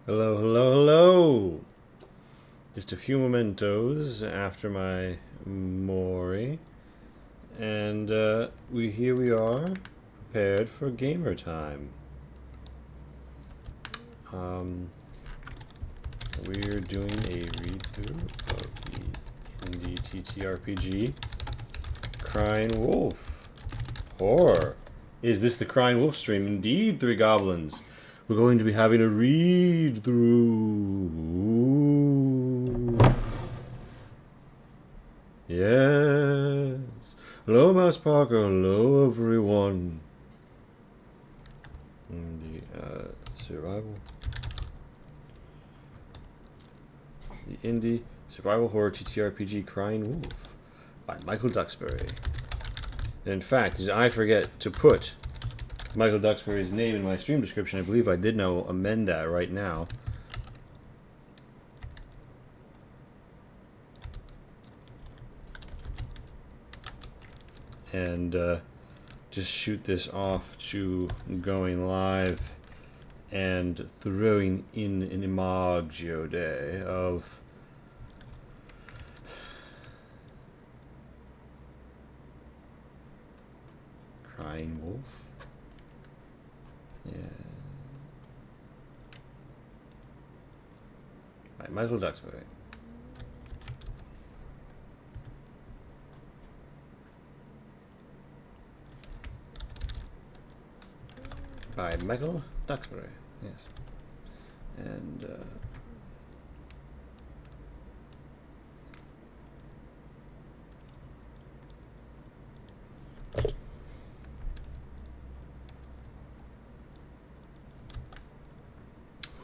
Hello, hello, hello! Just a few mementos after my Mori. And here we are, prepared for gamer time. We're doing a read-through of the indie ttRPG Crying Wolf. Horror! Is this the Crying Wolf stream? Indeed, Three Goblins! We're going to be having a read-through. Yes! Hello, Mouse Parker. Hello, everyone. The survival... The indie survival horror ttRPG Crying Wolf by Michael Duxbury. And in fact, did I forget to put Michael Duxbury's name in my stream description? I believe I did now amend that right now. And just shoot this off to going live and throwing in an imago day of Crying Wolf. Yeah. By Michael Duxbury. By Michael Duxbury, yes. And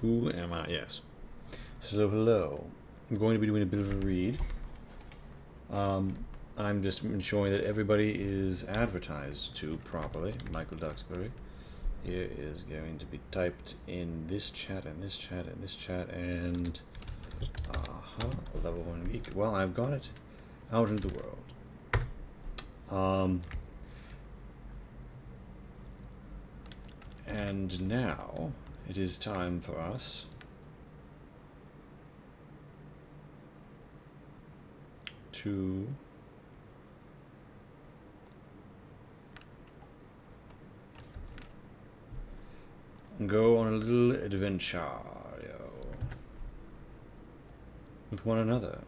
who am I? Yes. So hello. I'm going to be doing a bit of a read. I'm just ensuring that everybody is advertised to properly. Michael Duxbury. Here is going to be typed in this chat and this chat and this chat and level 1 geek. Well, I've got it out into the world. And now it is time for us to go on a little adventure with one another.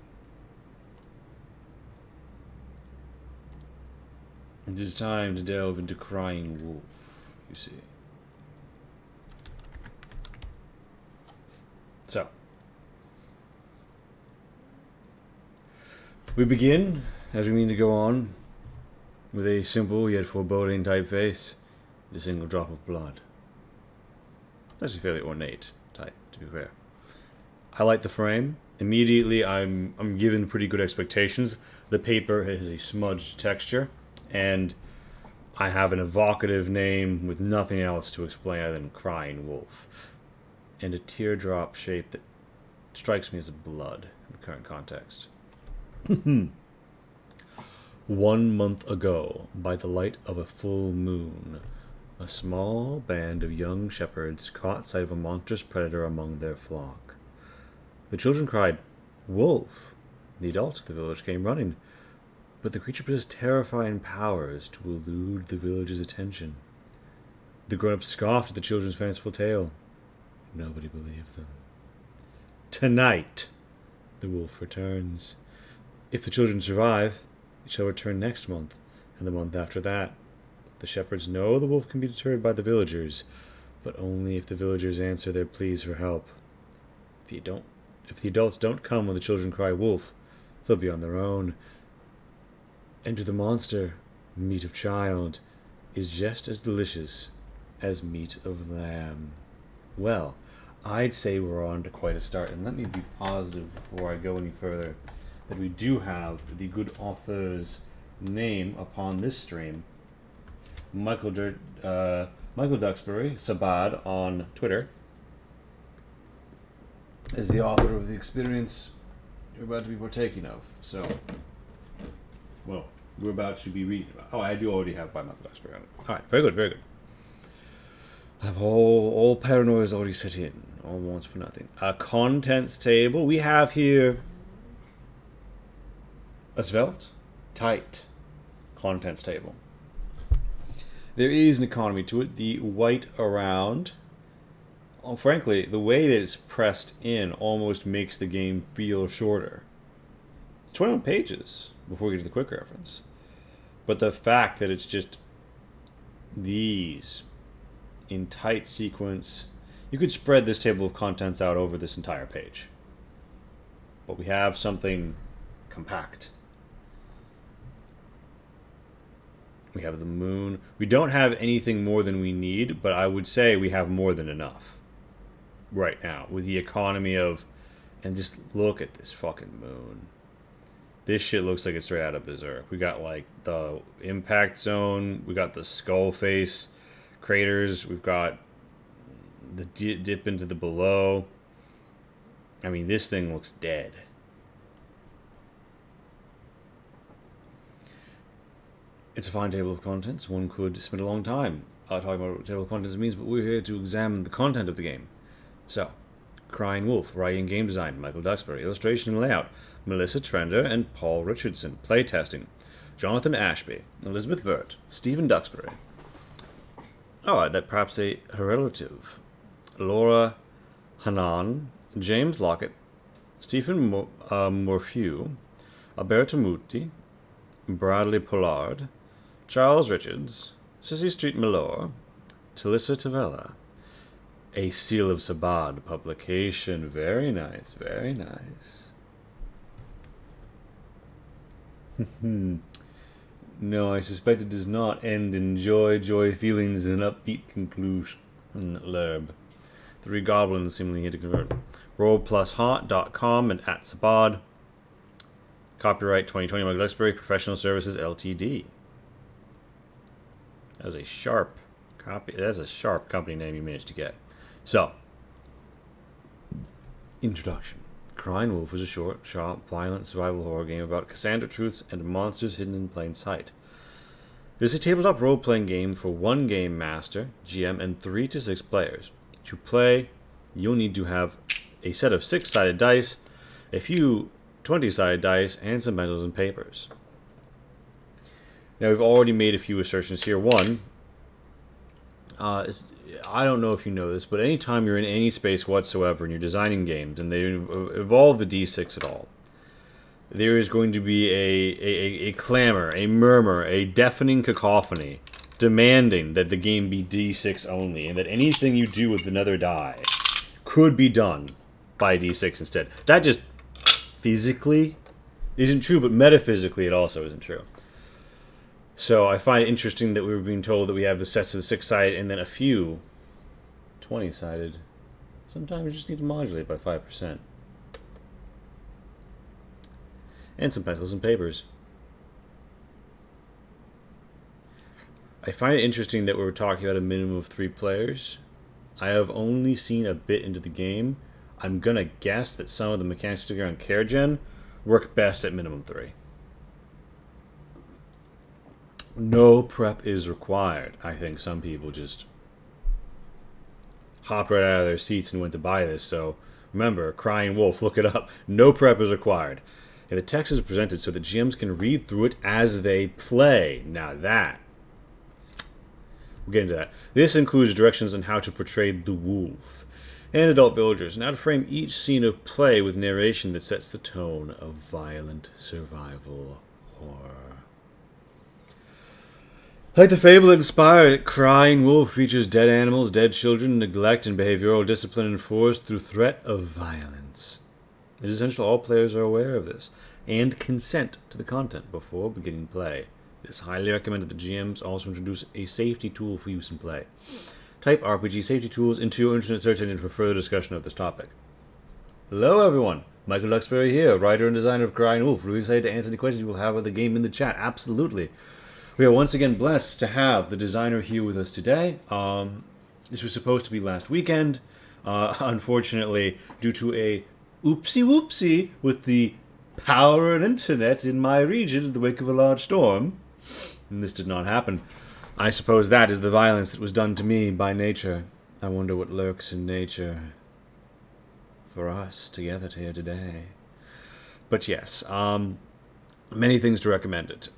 It is time to delve into Crying Wolf, you see. So, we begin, as we mean to go on, with a simple yet foreboding typeface, and a single drop of blood. It's actually fairly ornate type, to be fair. I like the frame. Immediately, I'm given pretty good expectations. The paper has a smudged texture, and I have an evocative name with nothing else to explain other than Crying Wolf, and a teardrop shape that strikes me as blood in the current context. 1 month ago, by the light of a full moon, a small band of young shepherds caught sight of a monstrous predator among their flock. The children cried, "Wolf!" The adults of the village came running, but the creature possessed terrifying powers to elude the village's attention. The grown-ups scoffed at the children's fanciful tale. Nobody believed them. Tonight, the wolf returns. If the children survive, it shall return next month, and the month after that. The shepherds know the wolf can be deterred by the villagers, but only if the villagers answer their pleas for help. If the adults don't come when the children cry wolf, they'll be on their own. Enter the monster, meat of child, is just as delicious as meat of lamb. Well, I'd say we're on to quite a start, and let me be positive before I go any further that we do have the good author's name upon this stream. Michael Duxbury, Sabad on Twitter, is the author of the experience you're about to be partaking of. So, well, we're about to be reading about. Oh, I do already have by Michael Duxbury on it. All right, very good, very good. I have all paranoia is already set in. almost for nothing. A contents table. We have here a svelte, tight contents table. There is an economy to it. The white around, frankly, the way that it's pressed in almost makes the game feel shorter. It's 21 pages before we get to the quick reference. But the fact that it's just these in tight sequence, you could spread this table of contents out over this entire page. But we have something compact. We have the moon. We don't have anything more than we need, but I would say we have more than enough right now with the economy of, and just look at this fucking moon. This shit looks like it's straight out of Berserk. We got like the impact zone, we got the skull face craters, we've got the dip into the below. I mean, this thing looks dead. It's a fine table of contents. One could spend a long time talking about what table of contents means, but we're here to examine the content of the game. So, Crying Wolf, writing game design, Michael Duxbury, illustration and layout, Melissa Trender and Paul Richardson, playtesting, Jonathan Ashby, Elizabeth Burt, Stephen Duxbury. Oh, that perhaps a relative, Laura Hanan, James Lockett, Stephen Morphew, Alberto Muti, Bradley Pollard, Charles Richards, Sissy Street Milor, Talissa Tavella. A Seal of Sabad publication. Very nice, very nice. No, I suspect it does not end in joy feelings, and an upbeat conclusion. Lerb. 3 goblins seemingly here to convert. RollPlusHot.com and @Sabad. Copyright 2020 Michael Duxbury Professional Services Ltd. That was a sharp copy. That's a sharp company name you managed to get. So, introduction. Crying Wolf is a short, sharp, violent survival horror game about Cassandra truths and monsters hidden in plain sight. It is a tabletop role-playing game for one game master, GM, and 3 to 6 players. To play, you'll need to have a set of 6-sided dice, a few 20-sided dice, and some pencils and papers. Now, we've already made a few assertions here. One, I don't know if you know this, but anytime you're in any space whatsoever and you're designing games and they evolve the D6 at all, there is going to be a clamor, a murmur, a deafening cacophony demanding that the game be D6 only, and that anything you do with another die could be done by D6 instead. That just physically isn't true, but metaphysically it also isn't true. So I find it interesting that we were being told that we have the sets of the 6-sided and then a few 20-sided. Sometimes you just need to modulate by 5%. And some pencils and papers. I find it interesting that we were talking about a minimum of 3 players. I have only seen a bit into the game. I'm going to guess that some of the mechanics particularly on CareGen work best at minimum 3. No prep is required. I think some people just hopped right out of their seats and went to buy this. So remember, Crying Wolf, look it up. No prep is required. And the text is presented so that GMs can read through it as they play. Now that, we'll get into that. This includes directions on how to portray the wolf and adult villagers, and how to frame each scene of play with narration that sets the tone of violent survival horror. Like the fable that inspired it, Crying Wolf features dead animals, dead children, neglect, and behavioral discipline enforced through threat of violence. It is essential all players are aware of this, and consent to the content before beginning play. It is highly recommended that GMs also introduce a safety tool for use in play. Type RPG safety tools into your internet search engine for further discussion of this topic. Hello everyone, Michael Duxbury here, writer and designer of Crying Wolf. Really excited to answer any questions you will have about the game in the chat. Absolutely. We are once again blessed to have the designer here with us today. This was supposed to be last weekend. Unfortunately, due to a oopsie with the power and internet in my region in the wake of a large storm, and this did not happen. I suppose that is the violence that was done to me by nature. I wonder what lurks in nature. for us to gather here today. But yes, many things to recommend it.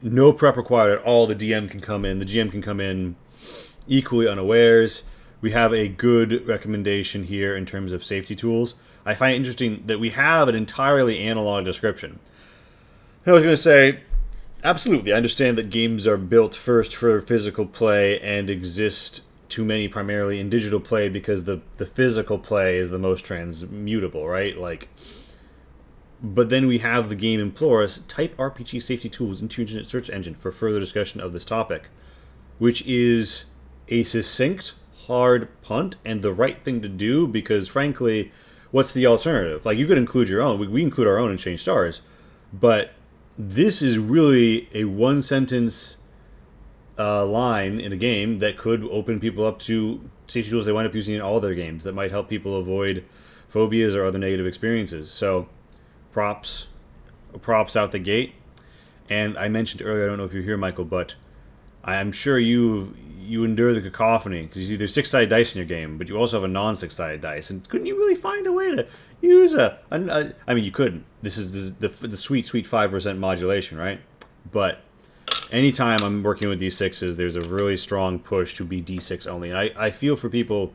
No prep required at all. The DM can come in. The GM can come in equally unawares. We have a good recommendation here in terms of safety tools. I find it interesting that we have an entirely analog description. I was going to say, absolutely, I understand that games are built first for physical play and exist to many primarily in digital play because the physical play is the most transmutable, right? Like, but then we have the game implore us, type RPG safety tools into your internet search engine for further discussion of this topic, which is a succinct, hard punt and the right thing to do because, frankly, what's the alternative? Like, you could include your own. We include our own and change stars, but this is really a one-sentence line in a game that could open people up to safety tools they wind up using in all their games that might help people avoid phobias or other negative experiences. So, props out the gate. And I mentioned earlier, I don't know if you're here, Michael, but I'm sure you endure the cacophony because you see there's 6-sided dice in your game, but you also have a non-6-sided dice. And couldn't you really find a way to use I mean, you couldn't. This is the sweet 5% modulation, right? But anytime I'm working with D6s, there's a really strong push to be D6 only. And I feel for people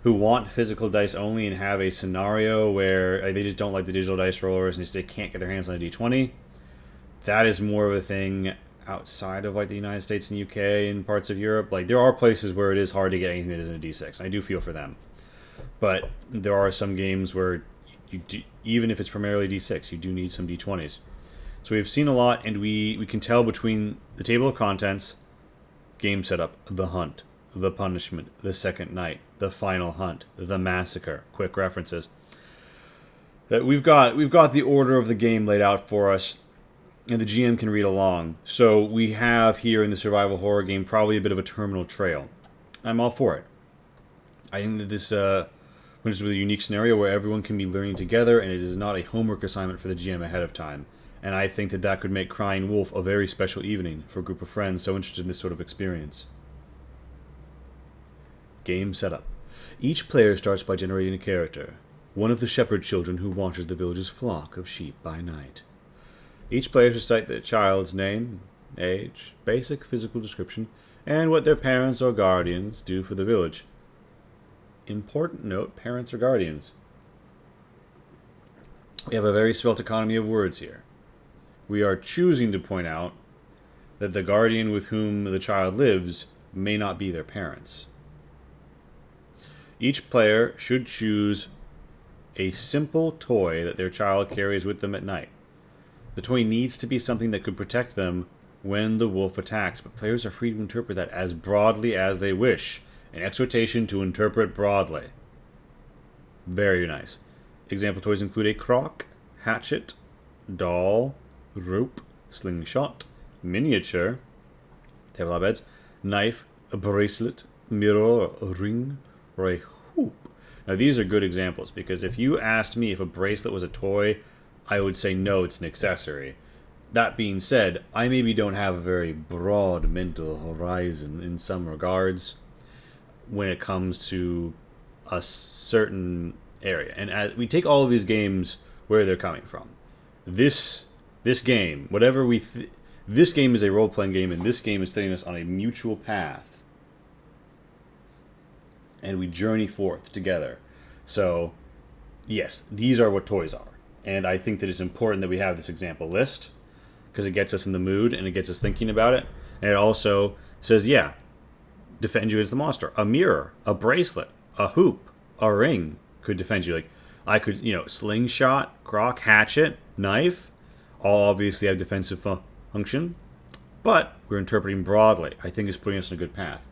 who want physical dice only and have a scenario where they just don't like the digital dice rollers and they can't get their hands on a D20. That is more of a thing outside of like the United States and UK and parts of Europe. Like, there are places where it is hard to get anything that isn't a D6. I do feel for them. But there are some games where you do, even if it's primarily D6, you do need some D20s. So we've seen a lot, and we can tell between the table of contents, game setup, the hunt, the punishment, the second night, the final hunt, the massacre, quick references, that we've got the order of the game laid out for us, and the GM can read along. So we have here in the survival horror game probably a bit of a terminal trail. I'm all for it. I think that this is a unique scenario where everyone can be learning together, and it is not a homework assignment for the GM ahead of time. And I think that could make Crying Wolf a very special evening for a group of friends so interested in this sort of experience. Game setup. Each player starts by generating a character, one of the shepherd children who watches the village's flock of sheep by night. Each player should cite the child's name, age, basic physical description, and what their parents or guardians do for the village. Important note, parents or guardians. We have a very svelte economy of words here. We are choosing to point out that the guardian with whom the child lives may not be their parents. Each player should choose a simple toy that their child carries with them at night. The toy needs to be something that could protect them when the wolf attacks, but players are free to interpret that as broadly as they wish. An exhortation to interpret broadly. Very nice. Example toys include a crock, hatchet, doll, rope, slingshot, miniature, table beds, knife, a bracelet, mirror, a ring, or a hoop. Now these are good examples because if you asked me if a bracelet was a toy, I would say no, it's an accessory. That being said, I maybe don't have a very broad mental horizon in some regards when it comes to a certain area. And as we take all of these games where they're coming from. This game, this game is a role-playing game, and this game is setting us on a mutual path. And we journey forth together. So, yes, these are what toys are. And I think that it's important that we have this example list, because it gets us in the mood, and it gets us thinking about it. And it also says, yeah, defend you against the monster. A mirror, a bracelet, a hoop, a ring could defend you. Like, I could, slingshot, crock, hatchet, knife, all obviously have defensive function, but we're interpreting broadly. I think it's putting us on a good path.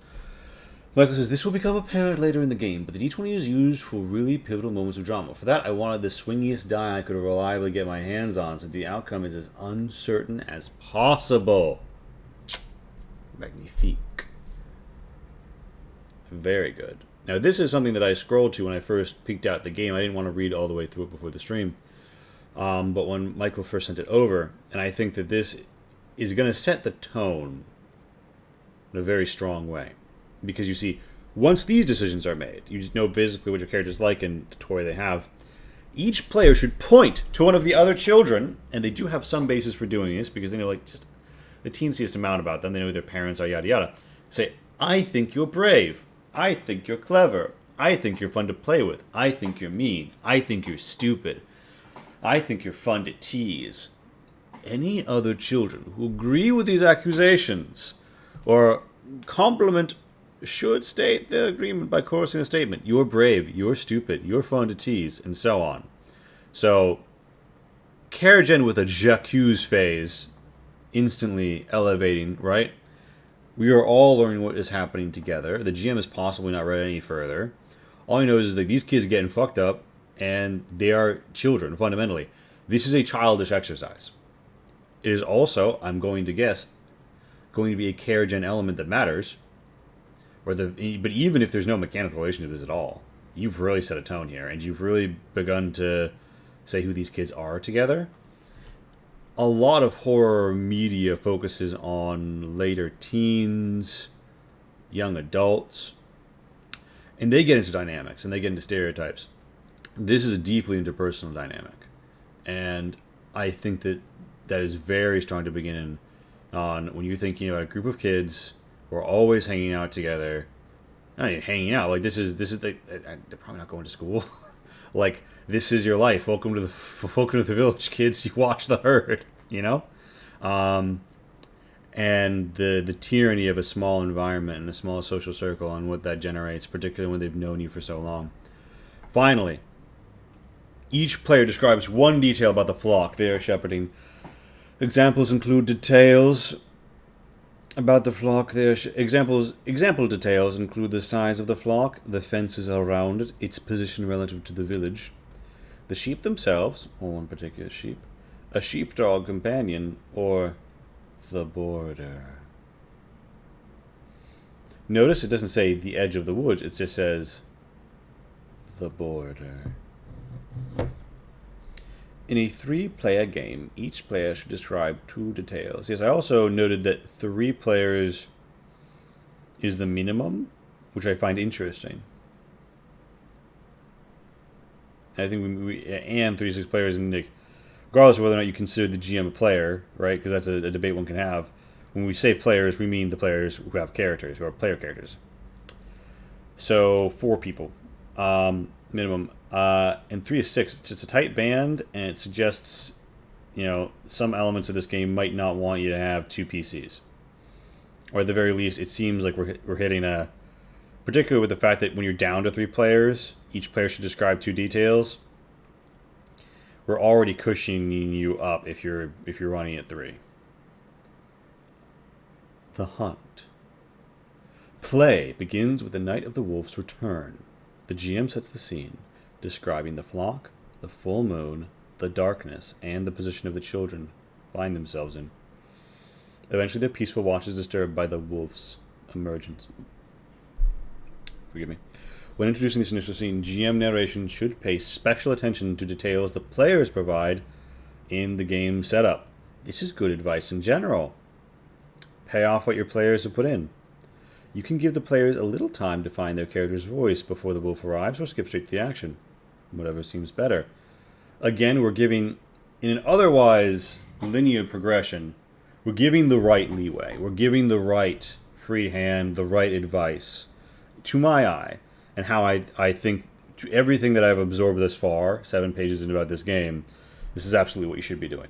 Michael says, this will become apparent later in the game, but the D20 is used for really pivotal moments of drama. For that, I wanted the swingiest die I could reliably get my hands on, so the outcome is as uncertain as possible. Magnifique. Very good. Now, this is something that I scrolled to when I first peeked out the game. I didn't want to read all the way through it before the stream. But when Michael first sent it over, and I think that this is going to set the tone in a very strong way. Because you see, Once these decisions are made, you just know physically what your character's like and the toy they have. Each player should point to one of the other children, and they do have some basis for doing this because they know, like, just the teensiest amount about them. They know who their parents are, yada yada. Say, I think you're brave. I think you're clever. I think you're fun to play with. I think you're mean. I think you're stupid. I think you're fun to tease. Any other children who agree with these accusations or compliment should state their agreement by chorusing the statement. You're brave, you're stupid, you're fun to tease, and so on. So, Karagen with a J'accuse phase, instantly elevating, right? We are all learning what is happening together. The GM is possibly not read any further. All he knows is that these kids are getting fucked up, and they are children, fundamentally. This is a childish exercise. It is also, I'm going to guess, going to be a Karagen element that matters. But even if there's no mechanical relationship to this at all, you've really set a tone here, and you've really begun to say who these kids are together. A lot of horror media focuses on later teens, young adults, and they get into dynamics, and they get into stereotypes. This is a deeply interpersonal dynamic, and I think that is very strong to begin on when you're thinking about a group of kids who are always hanging out together. Not even hanging out, like this is they're probably not going to school. Like, this is your life. Welcome to the village, kids. You watch the herd, you know? And the tyranny of a small environment and a small social circle and what that generates, particularly when they've known you for so long. Finally, each player describes one detail about the flock they are shepherding. Examples include details about the flock. Example details include the size of the flock, the fences around it, its position relative to the village, the sheep themselves, or one particular sheep, a sheepdog companion, or the border. Notice it doesn't say the edge of the woods, it just says the border. In a 3-player game, each player should describe 2 details. Yes, I also noted that 3 players is the minimum, which I find interesting. And I think and 3 to 6 players, and regardless of whether or not you consider the GM a player, right? Because that's a debate one can have. When we say players, we mean the players who have characters, who are player characters. So 4 people, minimum. And 3 to 6, it's a tight band, and it suggests, some elements of this game might not want you to have 2 PCs. Or at the very least, it seems like we're hitting a, particularly with the fact that when you're down to 3 players, each player should describe 2 details. We're already cushioning you up if you're running at 3. The hunt. Play begins with the night of the wolf's return. The GM sets the scene, describing the flock, the full moon, the darkness, and the position of the children find themselves in. Eventually, the peaceful watch is disturbed by the wolf's emergence. Forgive me. When introducing this initial scene, GM narration should pay special attention to details the players provide in the game setup. This is good advice in general. Pay off what your players have put in. You can give the players a little time to find their character's voice before the wolf arrives, or skip straight to the action. Whatever seems better. Again, we're giving, in an otherwise linear progression, we're giving the right leeway. We're giving the right free hand, the right advice, to my eye, and how I think, to everything that I've absorbed thus far, 7 pages in about this game, this is absolutely what you should be doing.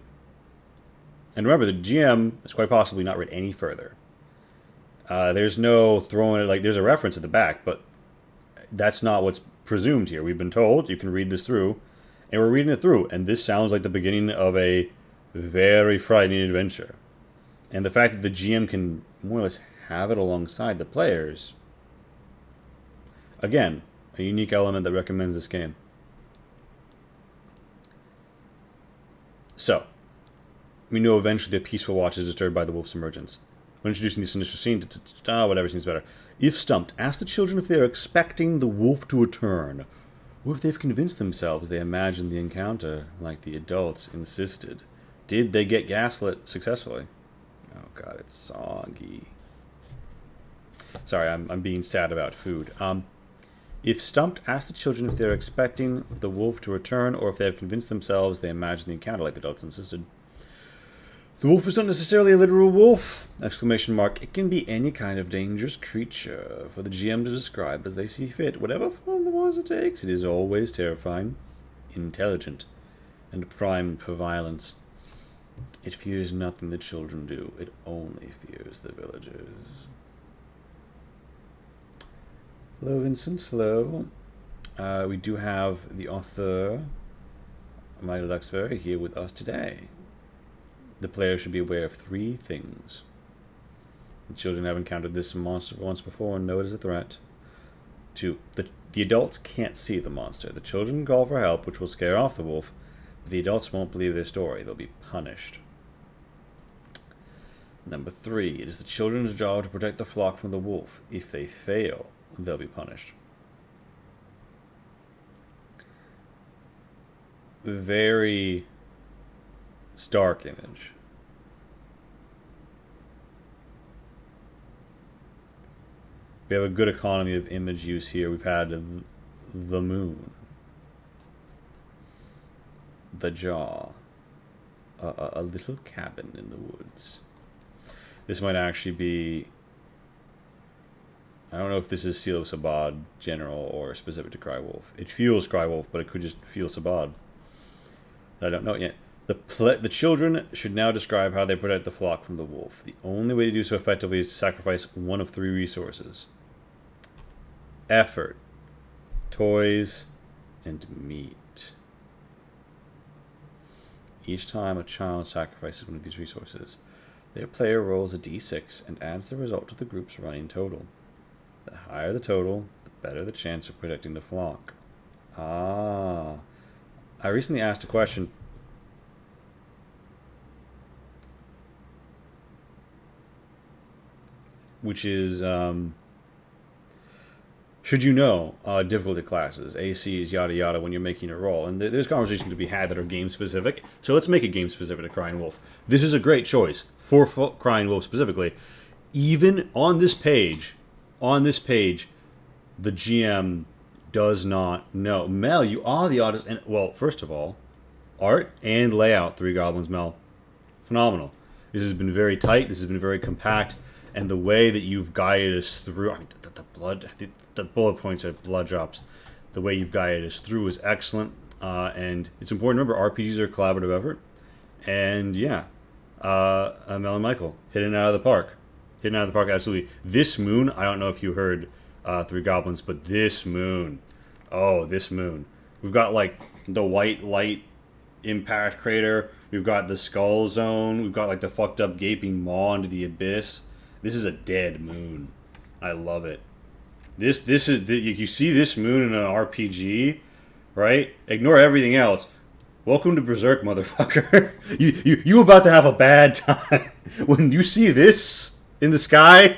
And remember, the GM has quite possibly not read any further. There's no throwing it, like, there's a reference at the back, but that's not what's presumed here. We've been told you can read this through, and we're reading it through, and this sounds like the beginning of a very frightening adventure. And the fact that the GM can more or less have it alongside the players, again, a unique element that recommends this game. So, we know eventually the peaceful watch is disturbed by the wolf's emergence. When introducing this initial scene, whatever seems better. If stumped, ask the children if they are expecting the wolf to return, or if they've convinced themselves they imagined the encounter like the adults insisted. Did they get gaslit successfully? Oh god, it's soggy. Sorry, I'm being sad about food. If stumped, ask the children if they're expecting the wolf to return or if they have convinced themselves they imagine the encounter like the adults insisted. The wolf is not necessarily a literal wolf! Exclamation mark. It can be any kind of dangerous creature for the GM to describe as they see fit. Whatever form the monster takes, it is always terrifying, intelligent, and primed for violence. It fears nothing the children do. It only fears the villagers. Hello, Vincent. Hello. We do have the author, Michael Duxbury, here with us today. The player should be aware of 3 things. The children have encountered this monster once before and know it is a threat. 2. The adults can't see the monster. The children call for help, which will scare off the wolf, but the adults won't believe their story. They'll be punished. Number 3. It is the children's job to protect the flock from the wolf. If they fail, they'll be punished. Very stark image. We have a good economy of image use here. We've had the moon, the jaw, a little cabin in the woods. This might actually be, I don't know if this is Seal of Sabad general or specific to Crywolf. It feels Crywolf, but it could just feel Sabad. I don't know yet. The children should now describe how they protect the flock from the wolf. The only way to do so effectively is to sacrifice one of 3 resources. Effort, toys, and meat. Each time a child sacrifices one of these resources, their player rolls a d6 and adds the result to the group's running total. The higher the total, the better the chance of protecting the flock. Ah. I recently asked a question. Which is, should you know difficulty classes, ACs, yada yada, when you're making a roll? And there's conversations to be had that are game specific. So let's make it game specific to Crying Wolf. This is a great choice for Crying Wolf specifically. Even on this page, the GM does not know. Mel, you are the artist. And well, first of all, art and layout, Three Goblins, Mel. Phenomenal. This has been very tight. This has been very compact. And the way that you've guided us through, I mean, the bullet points are blood drops. The way you've guided us through is excellent. And it's important to remember, RPGs are a collaborative effort. And yeah, Mel and Michael, hitting it out of the park. Hitting it out of the park, absolutely. This moon, I don't know if you heard Three Goblins, but this moon. Oh, this moon. We've got like the white light impact crater. We've got the skull zone. We've got like the fucked up gaping maw into the abyss. This is a dead moon. I love it. This is you see this moon in an RPG, right? Ignore everything else. Welcome to Berserk, motherfucker. You about to have a bad time when you see this in the sky.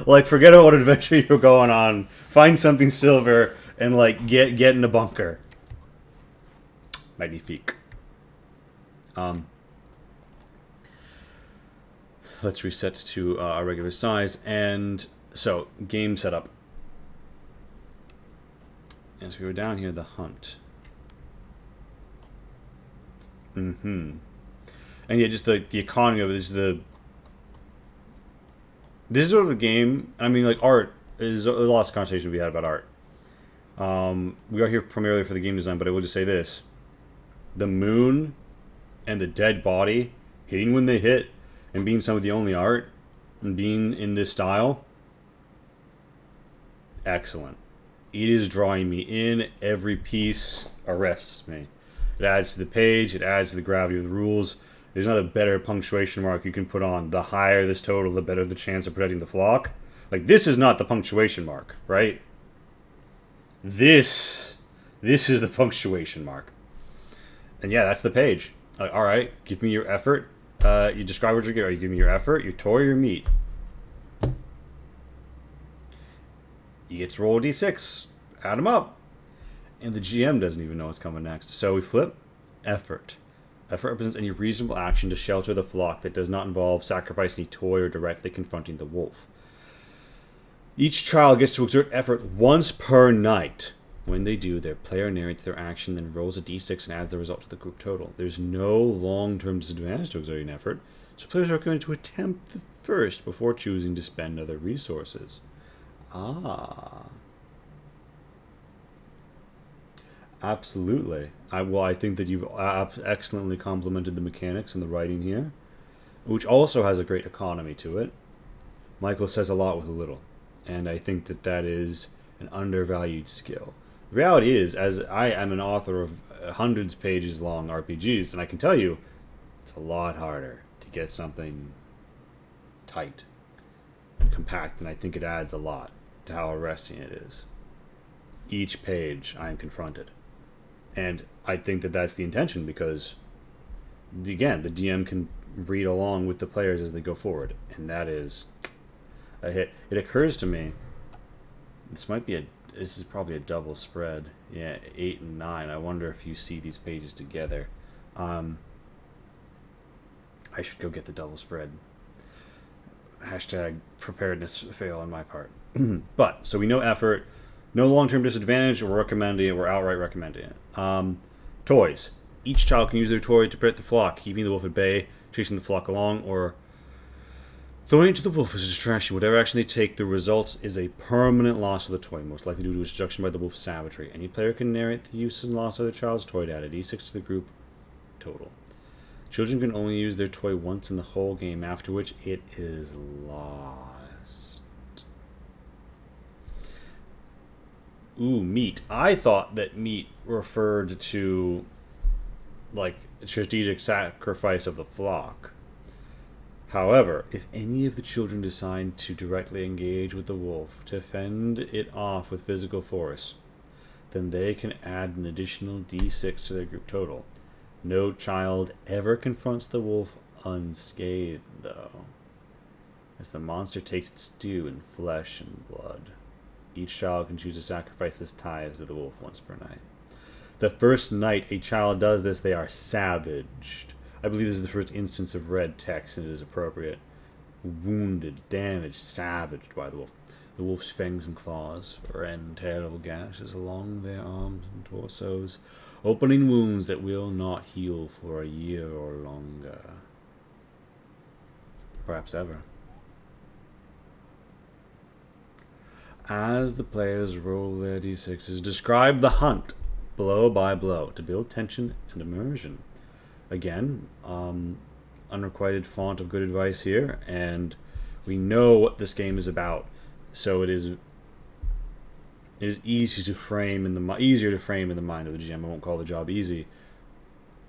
Like, forget about what adventure you're going on. Find something silver and like get in a bunker. Magnifique. Let's reset to our regular size. And so, game setup. As we were down here, the hunt. And yeah, just the economy of it is this is sort of a game. I mean, like, art is a lot of conversation we had about art. We are here primarily for the game design, but I will just say this: the moon and the dead body hitting when they hit, and being some of the only art, and being in this style, excellent. It is drawing me in. Every piece arrests me. It adds to the page. It adds to the gravity of the rules. There's not a better punctuation mark you can put on. The higher this total, the better the chance of protecting the flock. Like, this is not the punctuation mark, right? This is the punctuation mark. And yeah, that's the page. Like, all right, give me your effort. You describe what you're getting. You give me your effort, your toy, your meat. You get to roll a d6. Add them up. And the GM doesn't even know what's coming next. So we flip. Effort. Effort represents any reasonable action to shelter the flock that does not involve sacrificing a toy or directly confronting the wolf. Each child gets to exert effort once per night. When they do, their player narrates their action, then rolls a d6 and adds the result to the group total. There's no long-term disadvantage to exerting effort, so players are recommended to attempt the first before choosing to spend other resources. Ah. Absolutely. I think that you've excellently complemented the mechanics and the writing here, which also has a great economy to it. Michael says a lot with a little, and I think that that is an undervalued skill. The reality is, as I am an author of hundreds of pages long RPGs, and I can tell you, it's a lot harder to get something tight and compact, and I think it adds a lot to how arresting it is. Each page I am confronted. And I think that that's the intention because, again, the DM can read along with the players as they go forward. And that is a hit. It occurs to me, this is probably a double spread. Yeah, 8 and 9. I wonder if you see these pages together. I should go get the double spread. Hashtag preparedness fail on my part. But, so we know effort. No long-term disadvantage, we're recommending it, we're outright recommending it. Toys. Each child can use their toy to protect the flock, keeping the wolf at bay, chasing the flock along, or throwing it to the wolf as a distraction. Whatever action they take, the result is a permanent loss of the toy, most likely due to destruction by the wolf's savagery. Any player can narrate the use and loss of their child's toy to add a d6 to the group total. Children can only use their toy once in the whole game, after which it is lost. Ooh, meat. I thought that meat referred to, like, strategic sacrifice of the flock. However, if any of the children decide to directly engage with the wolf to fend it off with physical force, then they can add an additional d6 to their group total. No child ever confronts the wolf unscathed, though, as the monster takes its due in flesh and blood. Each child can choose to sacrifice this tithe to the wolf once per night. The first night a child does this, they are savaged. I believe this is the first instance of red text, and it is appropriate. Wounded, damaged, savaged by the wolf. The wolf's fangs and claws rend terrible gashes along their arms and torsos, opening wounds that will not heal for a year or longer. Perhaps ever. As the players roll their d6s, describe the hunt blow by blow to build tension and immersion. Again, unrequited font of good advice here, and we know what this game is about, so it is easy to frame easier to frame in the mind of the GM. I won't call the job easy.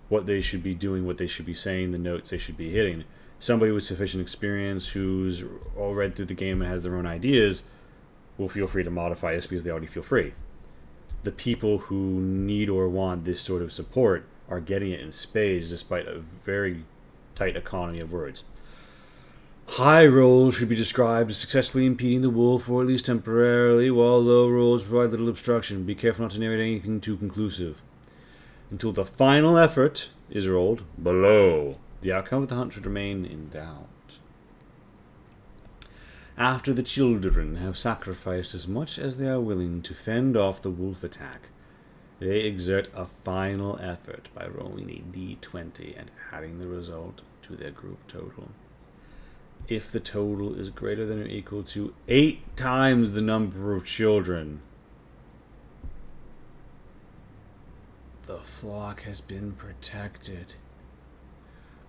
What they should be doing, what they should be saying, the notes they should be hitting. Somebody with sufficient experience who's all read through the game and has their own ideas will feel free to modify this because they already feel free. The people who need or want this sort of support are getting it in spades despite a very tight economy of words. High rolls should be described as successfully impeding the wolf, or at least temporarily, while low rolls provide little obstruction. Be careful not to narrate anything too conclusive. Until the final effort is rolled below, the outcome of the hunt should remain in doubt. After the children have sacrificed as much as they are willing to fend off the wolf attack, they exert a final effort by rolling a d20 and adding the result to their group total. If the total is greater than or equal to 8 times the number of children, the flock has been protected.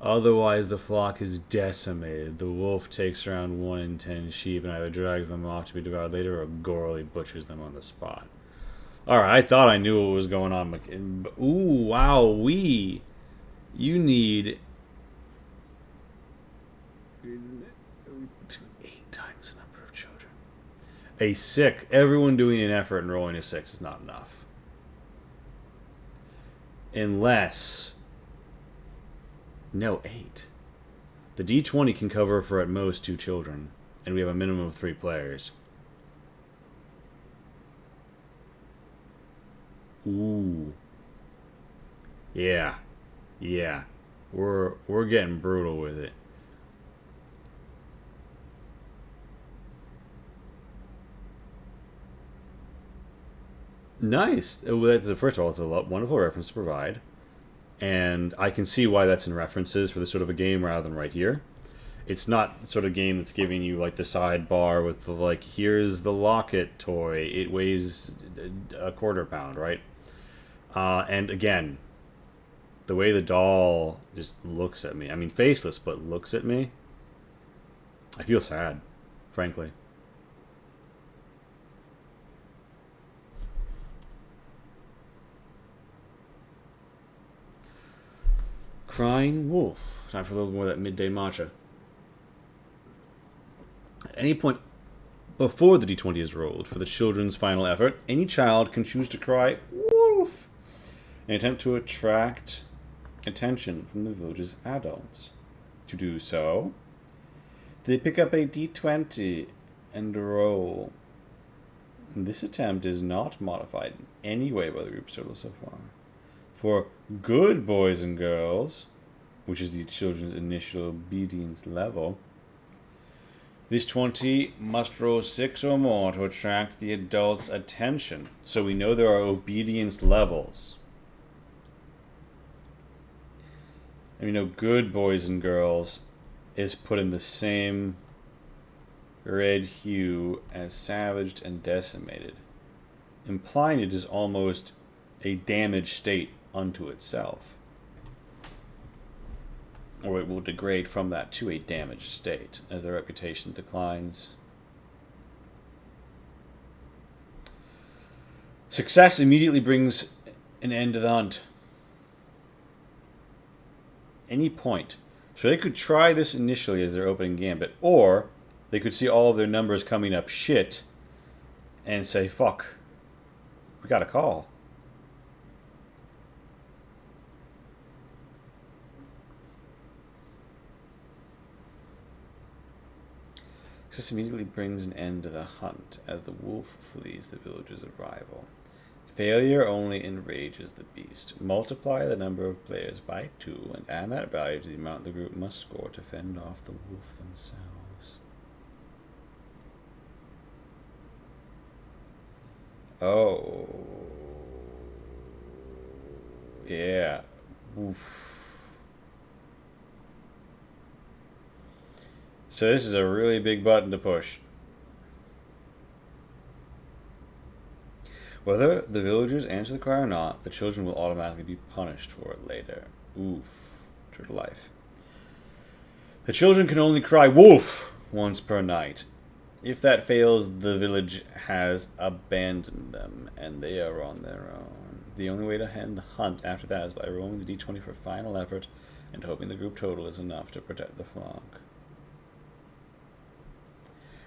Otherwise, the flock is decimated. The wolf takes around 1 in 10 sheep and either drags them off to be devoured later or gorily butchers them on the spot. Alright, I thought I knew what was going on. Ooh, wow, you need 8 times the number of children. Everyone doing an effort and rolling a 6 is not enough. Unless... No, 8. The d20 can cover for at most 2 children, and we have a minimum of 3 players. Ooh. Yeah. We're getting brutal with it. Nice. First of all, it's a wonderful reference to provide. And I can see why that's in references for this sort of a game rather than right here. It's not the sort of game that's giving you like the sidebar with the like, here's the locket toy. It weighs a quarter pound, right? And again, the way the doll just looks at me. I mean, faceless, but looks at me. I feel sad, frankly. Crying wolf. Time for a little more of that midday matcha. At any point before the d20 is rolled for the children's final effort, any child can choose to cry wolf in an attempt to attract attention from the village's adults. To do so, they pick up a d20 and roll. This attempt is not modified in any way by the group's total so far. For good boys and girls, which is the children's initial obedience level, this 20 must roll 6 or more to attract the adult's attention. So we know there are obedience levels. And we know good boys and girls is put in the same red hue as savaged and decimated, implying it is almost a damaged state unto itself. Or it will degrade from that to a damaged state as their reputation declines. Success immediately brings an end to the hunt. Any point. So they could try this initially as their opening gambit, or they could see all of their numbers coming up shit and say, fuck, we got a call. This immediately brings an end to the hunt as the wolf flees the village's arrival. Failure only enrages the beast. Multiply the number of players by 2 and add that value to the amount the group must score to fend off the wolf themselves. Oh. Yeah. Oof. So this is a really big button to push. Whether the villagers answer the cry or not, the children will automatically be punished for it later. Oof. True to life. The children can only cry wolf once per night. If that fails, the village has abandoned them, and they are on their own. The only way to end the hunt after that is by rolling the d20 for final effort and hoping the group total is enough to protect the flock.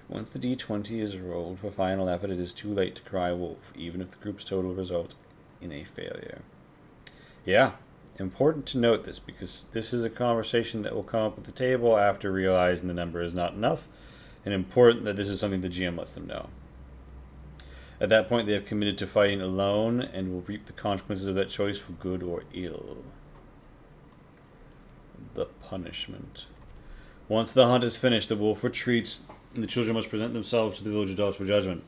Once the d20 is rolled for final effort, it is too late to cry wolf, even if the group's total result in a failure. Yeah, important to note this, because this is a conversation that will come up at the table after realizing the number is not enough, and important that this is something the GM lets them know. At that point, they have committed to fighting alone and will reap the consequences of that choice for good or ill. The punishment. Once the hunt is finished, the wolf retreats, and the children must present themselves to the village adults for judgment.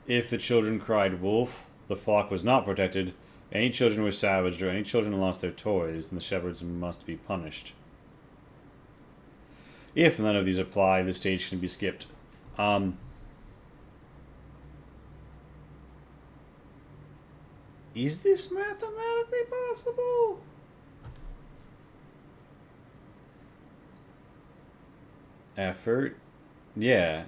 If the children cried wolf, the flock was not protected, any children were savaged, or any children lost their toys, then the shepherds must be punished. If none of these apply, the stage can be skipped. Is this mathematically possible? Effort? Yeah.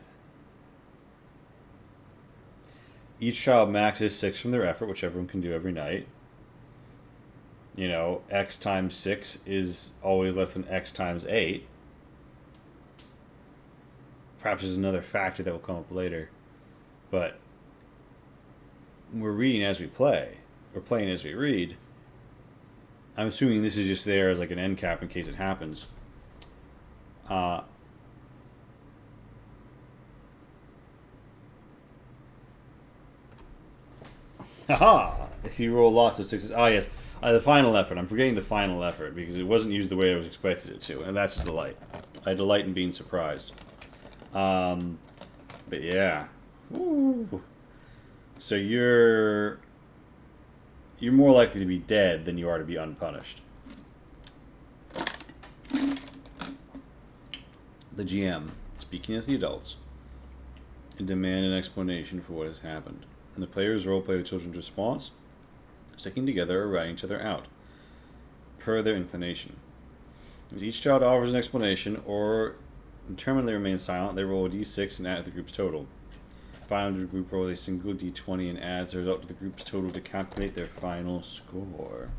Each child maxes 6 from their effort, which everyone can do every night. You know, x times 6 is always less than x times 8. Perhaps there's another factor that will come up later. But we're reading as we play. We're playing as we read. I'm assuming this is just there as like an end cap in case it happens. Haha! If you roll lots of 6s. Ah, yes. The final effort. I'm forgetting the final effort because it wasn't used the way I was expected it to. And that's a delight. I delight in being surprised. But yeah. Woo. So you're you're more likely to be dead than you are to be unpunished. The GM, speaking as the adults, and demand an explanation for what has happened. And the players roleplay the children's response, sticking together or ratting each other out, per their inclination. As each child offers an explanation or determinedly remains silent, they roll a d6 and add to the group's total. Finally, the group rolls a single d20 and adds the result to the group's total to calculate their final score.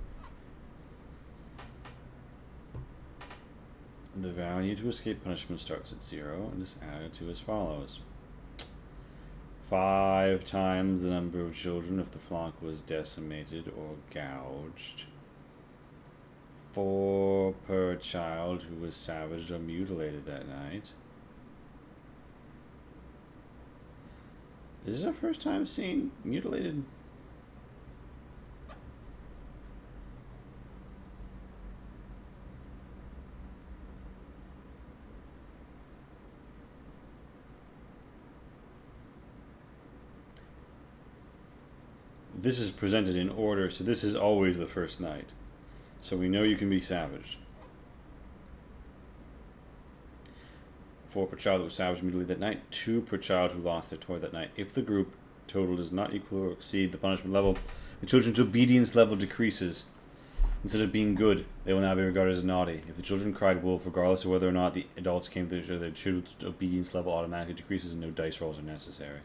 The value to escape punishment starts at 0 and is added to as follows. 5 times the number of children if the flock was decimated or gouged. 4 per child who was savaged or mutilated that night. Is this our first time seeing mutilated? This is presented in order, so this is always the first night. So we know you can be savaged. 4 per child who was savaged mutilated that night. 2 per child who lost their toy that night. If the group total does not equal or exceed the punishment level, the children's obedience level decreases. Instead of being good, they will now be regarded as naughty. If the children cried wolf, regardless of whether or not the adults came to their children's obedience level automatically decreases and no dice rolls are necessary.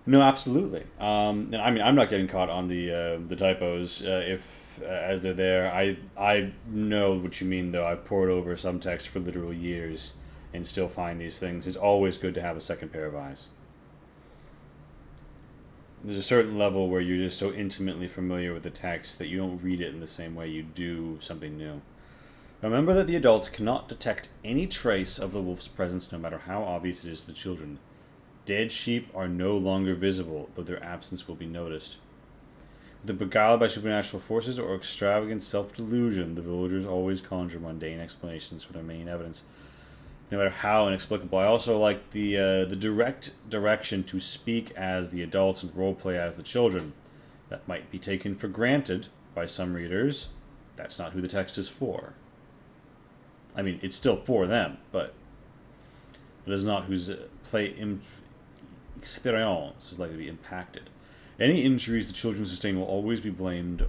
No, absolutely. And I mean, I'm not getting caught on the typos as they're there. I know what you mean, though. I've poured over some text for literal years and still find these things. It's always good to have a second pair of eyes. There's a certain level where you're just so intimately familiar with the text that you don't read it in the same way you do something new. Remember that the adults cannot detect any trace of the wolf's presence, no matter how obvious it is to the children. Dead sheep are no longer visible, though their absence will be noticed. Whether beguiled by supernatural forces or extravagant self-delusion, the villagers always conjure mundane explanations for their main evidence, no matter how inexplicable. I also like the direct direction to speak as the adults and roleplay as the children. That might be taken for granted by some readers. That's not who the text is for. I mean, it's still for them, but it is not whose experience is likely to be impacted. Any injuries the children sustain will always be blamed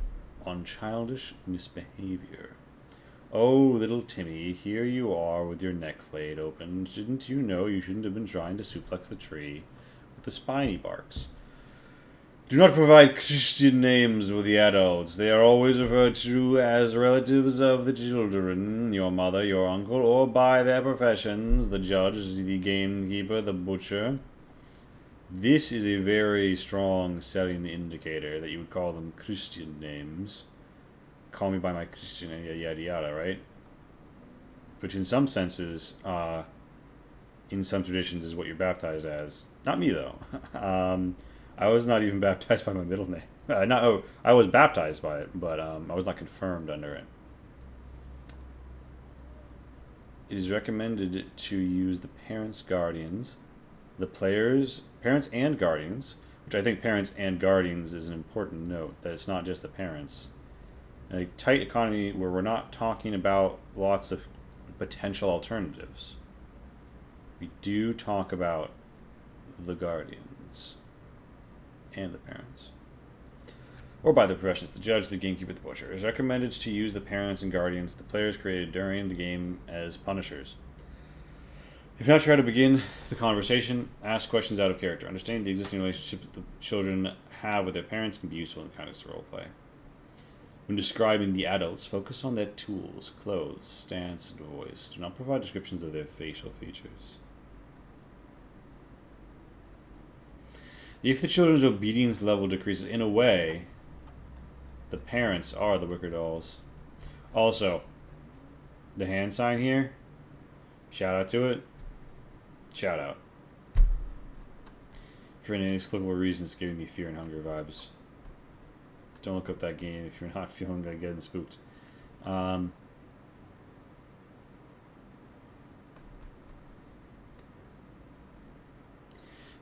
on childish misbehavior. Oh, little Timmy, here you are with your neck flayed open. Didn't you know you shouldn't have been trying to suplex the tree with the spiny barks? Do not provide Christian names with the adults. They are always referred to as relatives of the children, your mother, your uncle, or by their professions, the judge, the gamekeeper, the butcher. This is a very strong selling indicator that you would call them Christian names. Call me by my Christian yada yada, right? Which in some senses, in some traditions, is what you're baptized as. Not me, though. I was not even baptized by my middle name. I was baptized by it, but I was not confirmed under it. It is recommended to use the parents' guardians, the players' parents and guardians, which I think parents and guardians is an important note, that it's not just the parents. In a tight economy where we're not talking about lots of potential alternatives, we do talk about the guardians and the parents. Or by the professions, the judge, the gamekeeper, the butcher. It is recommended to use the parents and guardians the players created during the game as punishers. If you're not sure how to begin the conversation, ask questions out of character. Understanding the existing relationship that the children have with their parents can be useful in context of roleplay. When describing the adults, focus on their tools, clothes, stance, and voice. Do not provide descriptions of their facial features. If the children's obedience level decreases, in a way, the parents are the wicker dolls. Also, the hand sign here, shout out to it. Shout out. For any inexplicable reason, it's giving me Fear and Hunger vibes. Don't look up that game if you're not feeling like getting spooked. But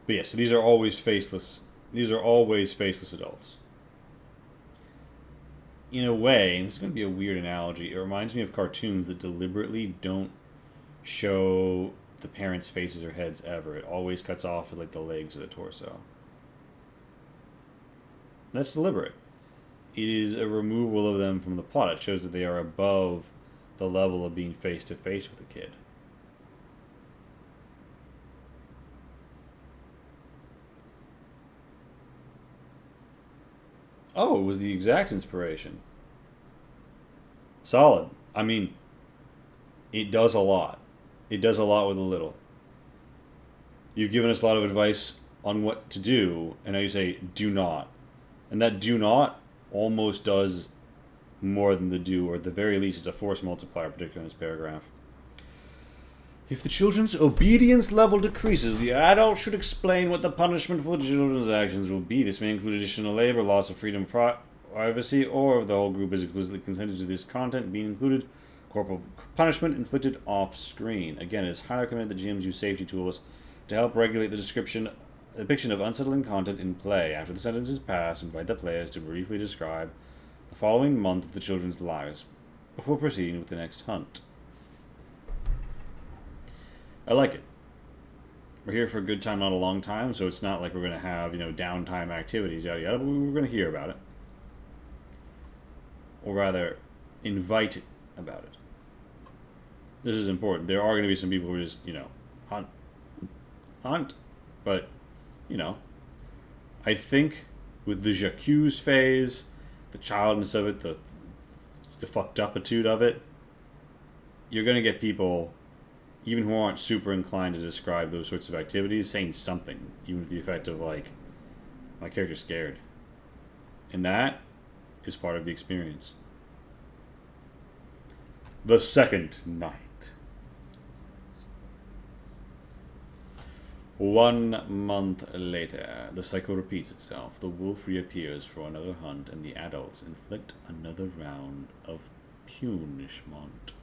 yeah, so these are always faceless These are always faceless adults. In a way, and this is going to be a weird analogy, it reminds me of cartoons that deliberately don't show the parents' faces or heads ever. It always cuts off at like the legs or the torso. That's deliberate. It is a removal of them from the plot. It shows that they are above the level of being face to face with a kid. Oh, it was the exact inspiration. Solid. I mean, it does a lot. It does a lot with a little. You've given us a lot of advice on what to do, and now you say, do not. And that do not almost does more than the do, or at the very least, it's a force multiplier, particularly in this paragraph. If the children's obedience level decreases, the adult should explain what the punishment for the children's actions will be. This may include additional labor, loss of freedom, privacy, or if the whole group is explicitly consented to this content being included, corporal punishment inflicted off-screen. Again, it is highly recommended that GMs use safety tools to help regulate the depiction of unsettling content in play. After the sentence is passed, invite the players to briefly describe the following month of the children's lives before proceeding with the next hunt. I like it. We're here for a good time, not a long time, so it's not like we're going to have, downtime activities, yada yada, but we're going to hear about it. Or rather, invite about it. This is important. There are going to be some people who just, hunt. But, I think with the j'accuse phase, the childness of it, the fucked upitude of it, you're going to get people, even who aren't super inclined to describe those sorts of activities, saying something, even with the effect of, like, my character's scared. And that is part of the experience. The second night. 1 month later, the cycle repeats itself. The wolf reappears for another hunt, and the adults inflict another round of punishment.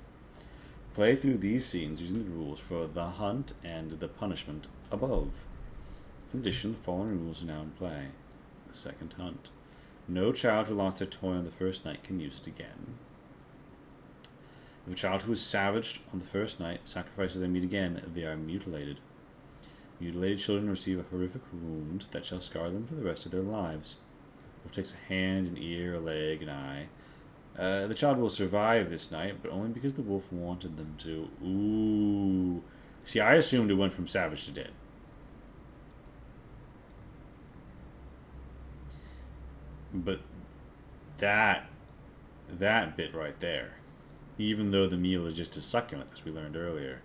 Play through these scenes using the rules for the hunt and the punishment above. In addition, the following rules are now in play. The second hunt. No child who lost their toy on the first night can use it again. If a child who is savaged on the first night sacrifices their meat again, they are mutilated. Mutilated children receive a horrific wound that shall scar them for the rest of their lives. Wolf takes a hand, an ear, a leg, an eye. The child will survive this night, but only because the wolf wanted them to. Ooh. See, I assumed it went from savage to dead. But that bit right there, even though the meal is just as succulent, as we learned earlier,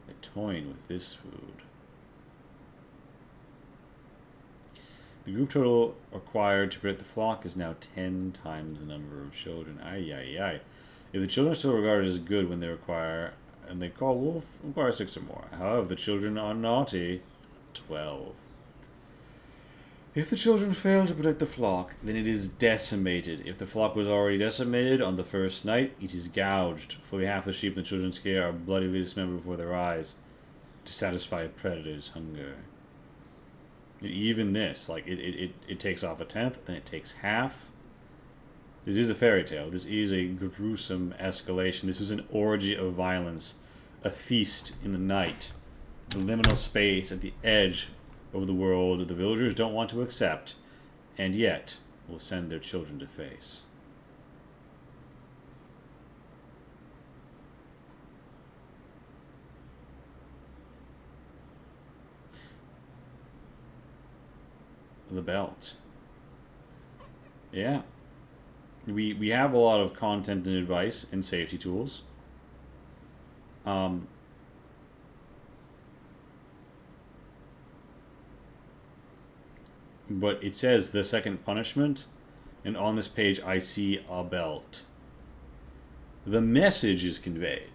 they're toying with this food. The group total required to protect the flock is now 10 times the number of children. Ay, ay, ay. If the children are still regarded as good when they require, and they call wolf, require 6 or more. However, if the children are naughty, 12. If the children fail to protect the flock, then it is decimated. If the flock was already decimated on the first night, it is gouged. Fully half the sheep in the children's care are bloodily dismembered before their eyes to satisfy a predator's hunger. Even this, like, it takes off a tenth, then it takes half. This is a fairy tale. This is a gruesome escalation. This is an orgy of violence. A feast in the night. The liminal space at the edge of the world the villagers don't want to accept, and yet will send their children to face. The belt. Yeah. We have a lot of content and advice and safety tools. But it says the second punishment, and on this page I see a belt. The message is conveyed.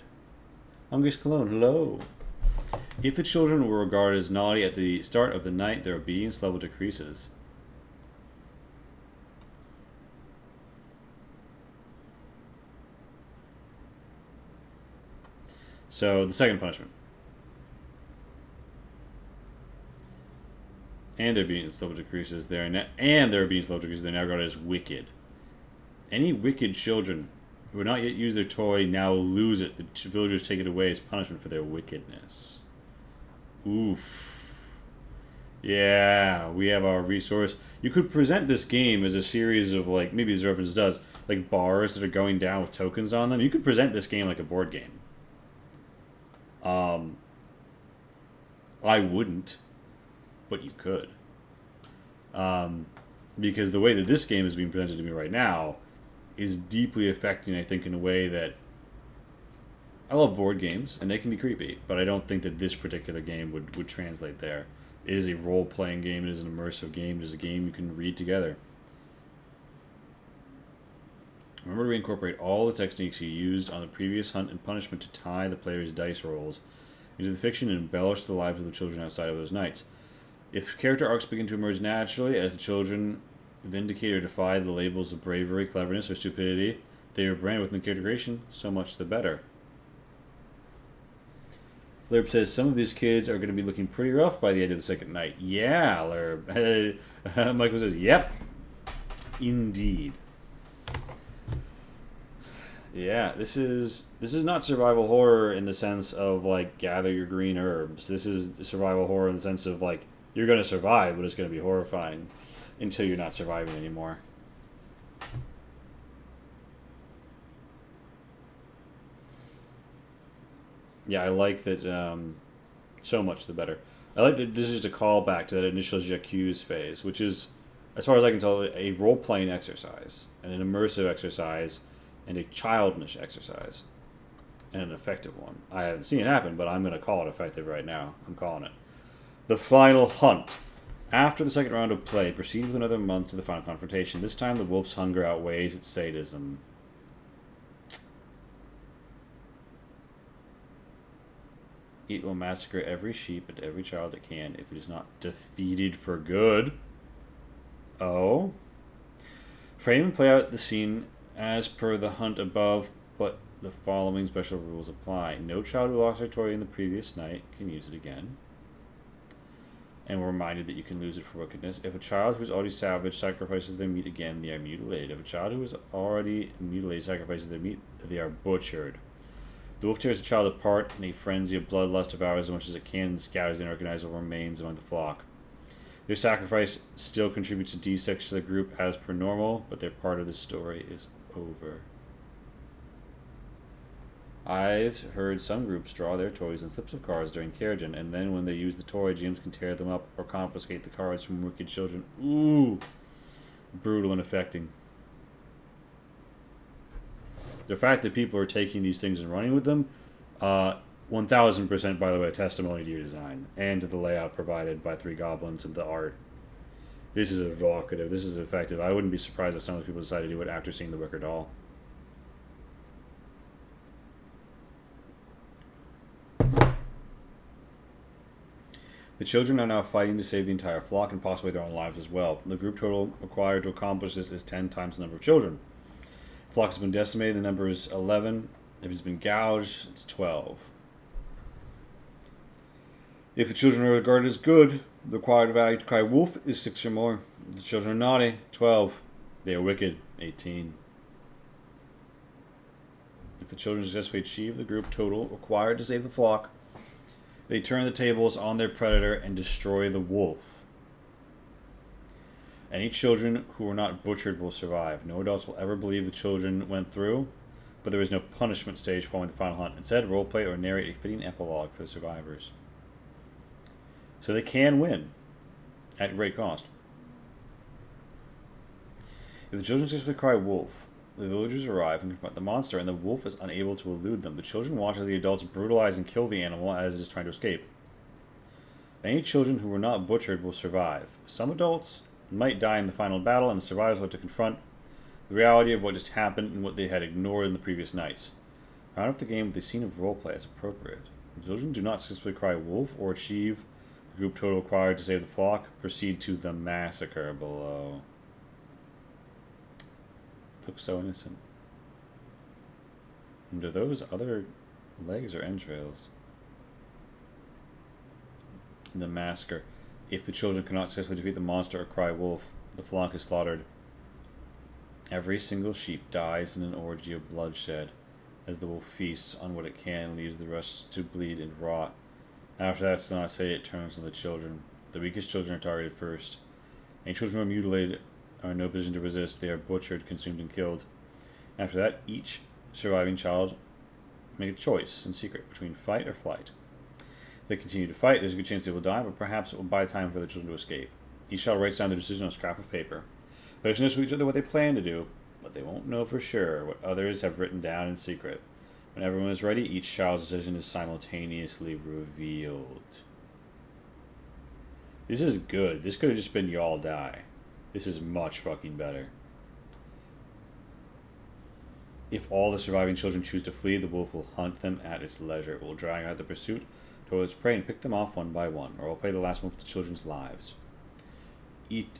Hungus Cologne, hello. If the children were regarded as naughty at the start of the night, their obedience level decreases. So, the second punishment. And they're being slow decreases. And they're being slow decreases. They're now regarded as wicked. Any wicked children who have not yet used their toy now lose it. The villagers take it away as punishment for their wickedness. Oof. Yeah, we have our resource. You could present this game as a series of, like, maybe this reference does, like bars that are going down with tokens on them. You could present this game like a board game. I wouldn't, but you could. Because the way that this game is being presented to me right now is deeply affecting, I think, in a way that... I love board games, and they can be creepy, but I don't think that this particular game would translate there. It is a role-playing game, it is an immersive game, it is a game you can read together. Remember to incorporate all the techniques you used on the previous hunt and punishment to tie the player's dice rolls into the fiction and embellish the lives of the children outside of those nights. If character arcs begin to emerge naturally as the children vindicate or defy the labels of bravery, cleverness, or stupidity they are branded within the character creation, so much the better. Lerb says, some of these kids are going to be looking pretty rough by the end of the second night. Yeah, Lerb. Michael says, yep. Indeed. Yeah, this is not survival horror in the sense of, like, gather your green herbs. This is survival horror in the sense of, like, you're going to survive, but it's going to be horrifying until you're not surviving anymore. Yeah, I like that so much the better. I like that this is just a callback to that initial J'accuse phase, which is, as far as I can tell, a role-playing exercise, and an immersive exercise, and a childish exercise, and an effective one. I haven't seen it happen, but I'm going to call it effective right now. I'm calling it. The final hunt. After the second round of play, proceed with another month to the final confrontation. This time the wolf's hunger outweighs its sadism. It will massacre every sheep and every child it can if it is not defeated for good. Oh. Frame and play out the scene as per the hunt above, but the following special rules apply. No child who lost their toy in the previous night can use it again. And we're reminded that you can lose it for wickedness. If a child who is already savage sacrifices their meat again, they are mutilated. If a child who is already mutilated sacrifices their meat, they are butchered. The wolf tears the child apart in a frenzy of bloodlust, devours as much as it can, and scatters the unrecognizable remains among the flock. Their sacrifice still contributes to D6 to the group as per normal, but their part of the story is over. I've heard some groups draw their toys on slips of cards during Carrigan, and then when they use the toy, GMs can tear them up or confiscate the cards from wicked children. Ooh! Brutal and affecting. The fact that people are taking these things and running with them, 1000%, by the way, a testimony to your design and to the layout provided by Three Goblins and the art. This is evocative. This is effective. I wouldn't be surprised if some of the people decide to do it after seeing the Wicker Doll. The children are now fighting to save the entire flock and possibly their own lives as well. The group total required to accomplish this is 10 times the number of children. The flock has been decimated, the number is 11. If it's been gouged, it's 12. If the children are regarded as good, the required value to cry wolf is 6 or more. If the children are naughty, 12. They are wicked, 18. If the children successfully achieve the group total required to save the flock, they turn the tables on their predator and destroy the wolf. Any children who were not butchered will survive. No adults will ever believe the children went through, but there is no punishment stage following the final hunt. Instead, roleplay or narrate a fitting epilogue for the survivors. So they can win, at great cost. If the children successfully cry wolf, the villagers arrive and confront the monster, and the wolf is unable to elude them. The children watch as the adults brutalize and kill the animal as it is trying to escape. Any children who were not butchered will survive. Some adults might die in the final battle, and the survivors will have to confront the reality of what just happened and what they had ignored in the previous nights. Round off the game with a scene of roleplay as appropriate. If the children do not successfully cry wolf or achieve the group total required to save the flock, proceed to the massacre below. Looks so innocent. And are those other legs or entrails? The massacre. If the children cannot successfully defeat the monster or cry wolf, the flock is slaughtered. Every single sheep dies in an orgy of bloodshed, as the wolf feasts on what it can and leaves the rest to bleed and rot. After that, still not say, it turns on the children. The weakest children are targeted first. Any children who are mutilated are in no position to resist. They are butchered, consumed, and killed. After that, each surviving child make a choice in secret between fight or flight. If they continue to fight, there's a good chance they will die, but perhaps it will buy time for the children to escape. Each child writes down their decision on a scrap of paper. Players know to each other what they plan to do, but they won't know for sure what others have written down in secret. When everyone is ready, each child's decision is simultaneously revealed. This is good. This could have just been y'all die. This is much fucking better. If all the surviving children choose to flee, the wolf will hunt them at its leisure. It will drag out the pursuit toward its prey and pick them off one by one, or will play the last one for the children's lives.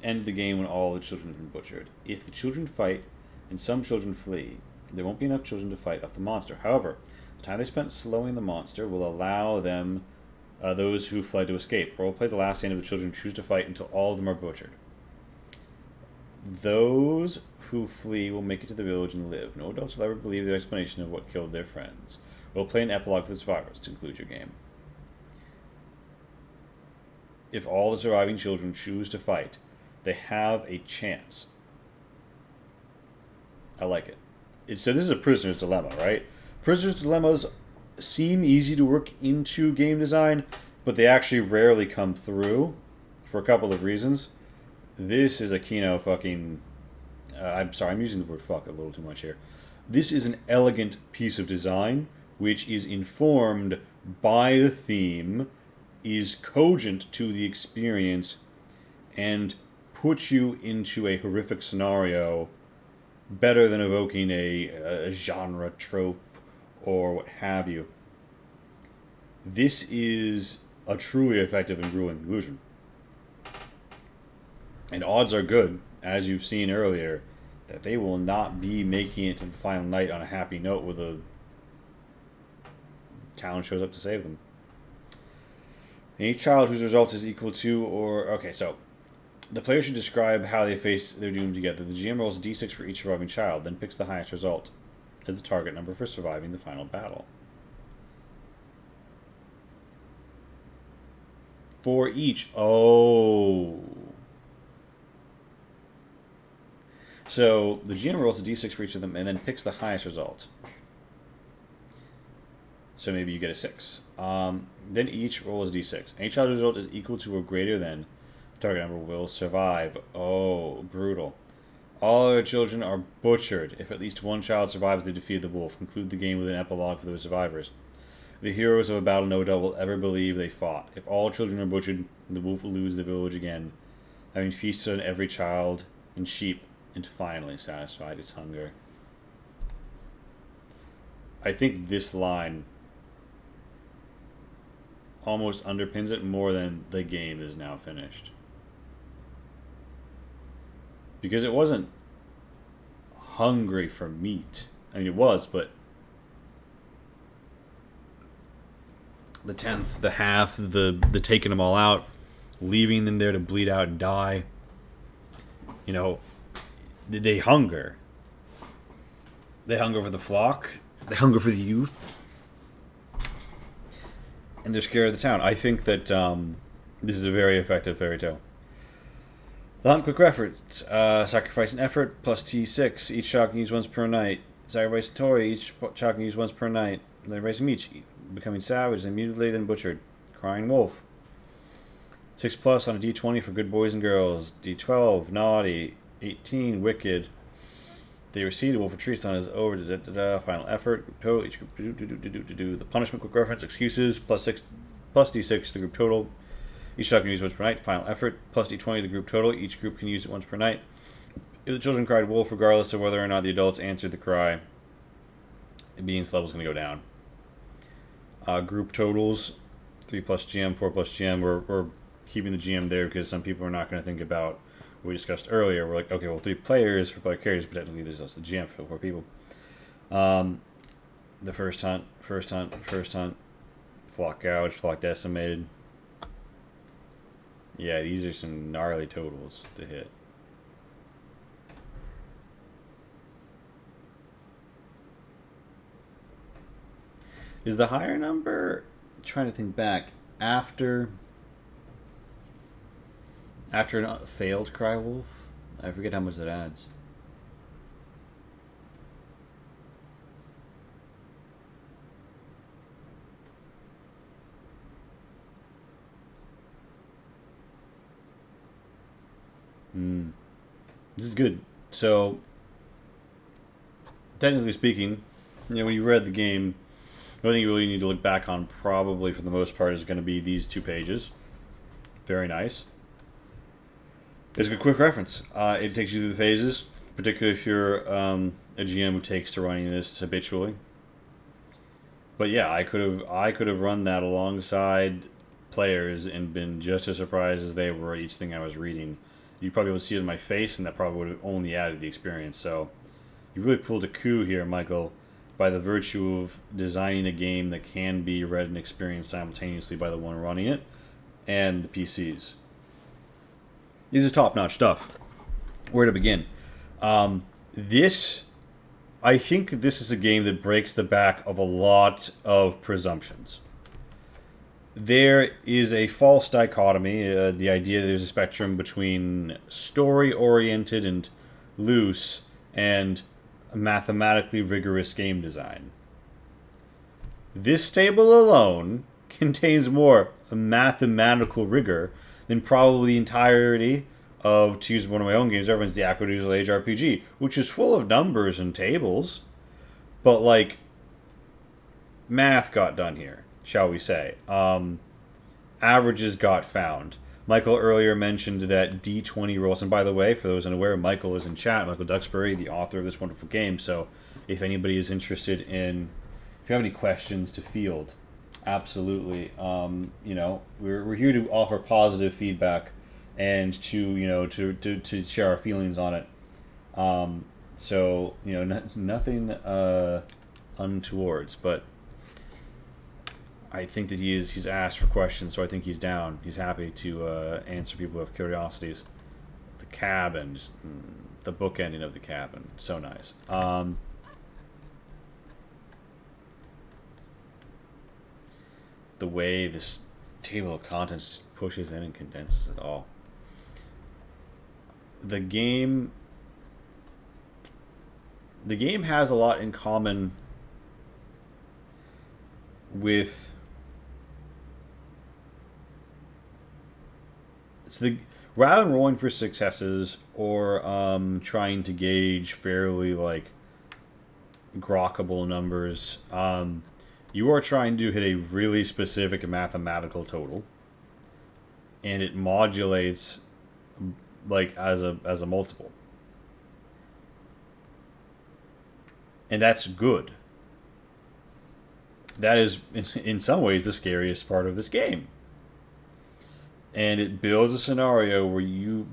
End the game when all the children have been butchered. If the children fight and some children flee, there won't be enough children to fight off the monster. However, the time they spent slowing the monster will allow them, those who fled, to escape. Or will play the last stand of the children who choose to fight until all of them are butchered. Those who flee will make it to the village and live. No adults will ever believe their explanation of what killed their friends. We'll play an epilogue for the survivors to conclude your game. If all the surviving children choose to fight, they have a chance. I like it. So this is a prisoner's dilemma, right? Prisoner's dilemmas seem easy to work into game design, but they actually rarely come through for a couple of reasons. This is a Kino fucking... I'm sorry, I'm using the word fuck a little too much here. This is an elegant piece of design, which is informed by the theme, is cogent to the experience, and puts you into a horrific scenario better than evoking a genre trope or what have you. This is a truly effective and grueling conclusion. And odds are good, as you've seen earlier, that they will not be making it to the final night on a happy note where the town shows up to save them. Any child whose result is equal to or... Okay, so the player should describe how they face their doom together. The GM rolls a d6 for each surviving child, then picks the highest result as the target number for surviving the final battle. For each... Oh... So the GM rolls a d6 for each of them and then picks the highest result. So maybe you get a 6. Then each rolls a d6. Any child's result is equal to or greater than the target number will survive. Oh, brutal. All other children are butchered. If at least one child survives, they defeat the wolf. Conclude the game with an epilogue for those survivors. The heroes of a battle no adult will ever believe they fought. If all children are butchered, the wolf will lose the village again, having feasted on every child and sheep and finally satisfied its hunger. I think this line almost underpins it more than the game is now finished. Because it wasn't hungry for meat. I mean, it was, but the 10th, the half, the taking them all out, leaving them there to bleed out and die. You know, they hunger. They hunger for the flock. They hunger for the youth. And they're scared of the town. I think that this is a very effective fairy tale. The hunt quick efforts. Sacrifice and effort plus T6. Each child can use once per night. Sacrifice and Tori. Each child can use once per night. Then raise them each. Becoming savage, then mutilated, then butchered. Crying wolf. 6 plus on a D20 for good boys and girls. D12, naughty. 18, wicked. They receive the wolf retreats on his over. Final effort. Group total. Each group do. The punishment quick reference. Excuses plus 6 plus D6. The group total. Each child can use it once per night. Final effort plus D20. The group total. Each group can use it once per night. If the children cried wolf, regardless of whether or not the adults answered the cry, the obedience level is going to go down. Group totals. 3 plus GM, 4 plus GM. We're keeping the GM there because some people are not going to think about what we discussed earlier. We're like, okay, well, 3 players for player characters, but technically there's also the GM for 4 people. The first hunt, flock gouge, flock decimated. Yeah, these are some gnarly totals to hit. Is the higher number, I'm trying to think back, after a failed Cry Wolf? I forget how much that adds. This is good. So, technically speaking, when you read the game, the only thing you really need to look back on, probably for the most part, is going to be these 2 pages. Very nice. It's a quick reference. It takes you through the phases, particularly if you're a GM who takes to running this habitually. But yeah, I could have run that alongside players and been just as surprised as they were at each thing I was reading. You probably would see it in my face, and that probably would have only added the experience. So you really pulled a coup here, Michael, by the virtue of designing a game that can be read and experienced simultaneously by the one running it and the PCs. This is top-notch stuff. Where to begin? I think this is a game that breaks the back of a lot of presumptions. There is a false dichotomy, the idea that there's a spectrum between story-oriented and loose and mathematically rigorous game design. This table alone contains more mathematical rigor than probably the entirety of, to use one of my own games, everyone's the Carousel Age RPG, which is full of numbers and tables, but like math got done here, shall we say. Averages got found. Michael earlier mentioned that D20 rolls, and by the way, for those unaware, Michael is in chat, Michael Duxbury, the author of this wonderful game, so if anybody is interested in, if you have any questions to field, absolutely. We're here to offer positive feedback and to share our feelings on it. Nothing untowards, but I think that he's asked for questions, so I think he's down. He's happy to answer people who have curiosities. The cabin, just, the book ending of the cabin, so nice. The way this table of contents just pushes in and condenses it all. The game has a lot in common with rather than rolling for successes or trying to gauge fairly like grokkable numbers, you are trying to hit a really specific mathematical total, and it modulates like as a multiple, and that's good. That is in some ways the scariest part of this game, and it builds a scenario where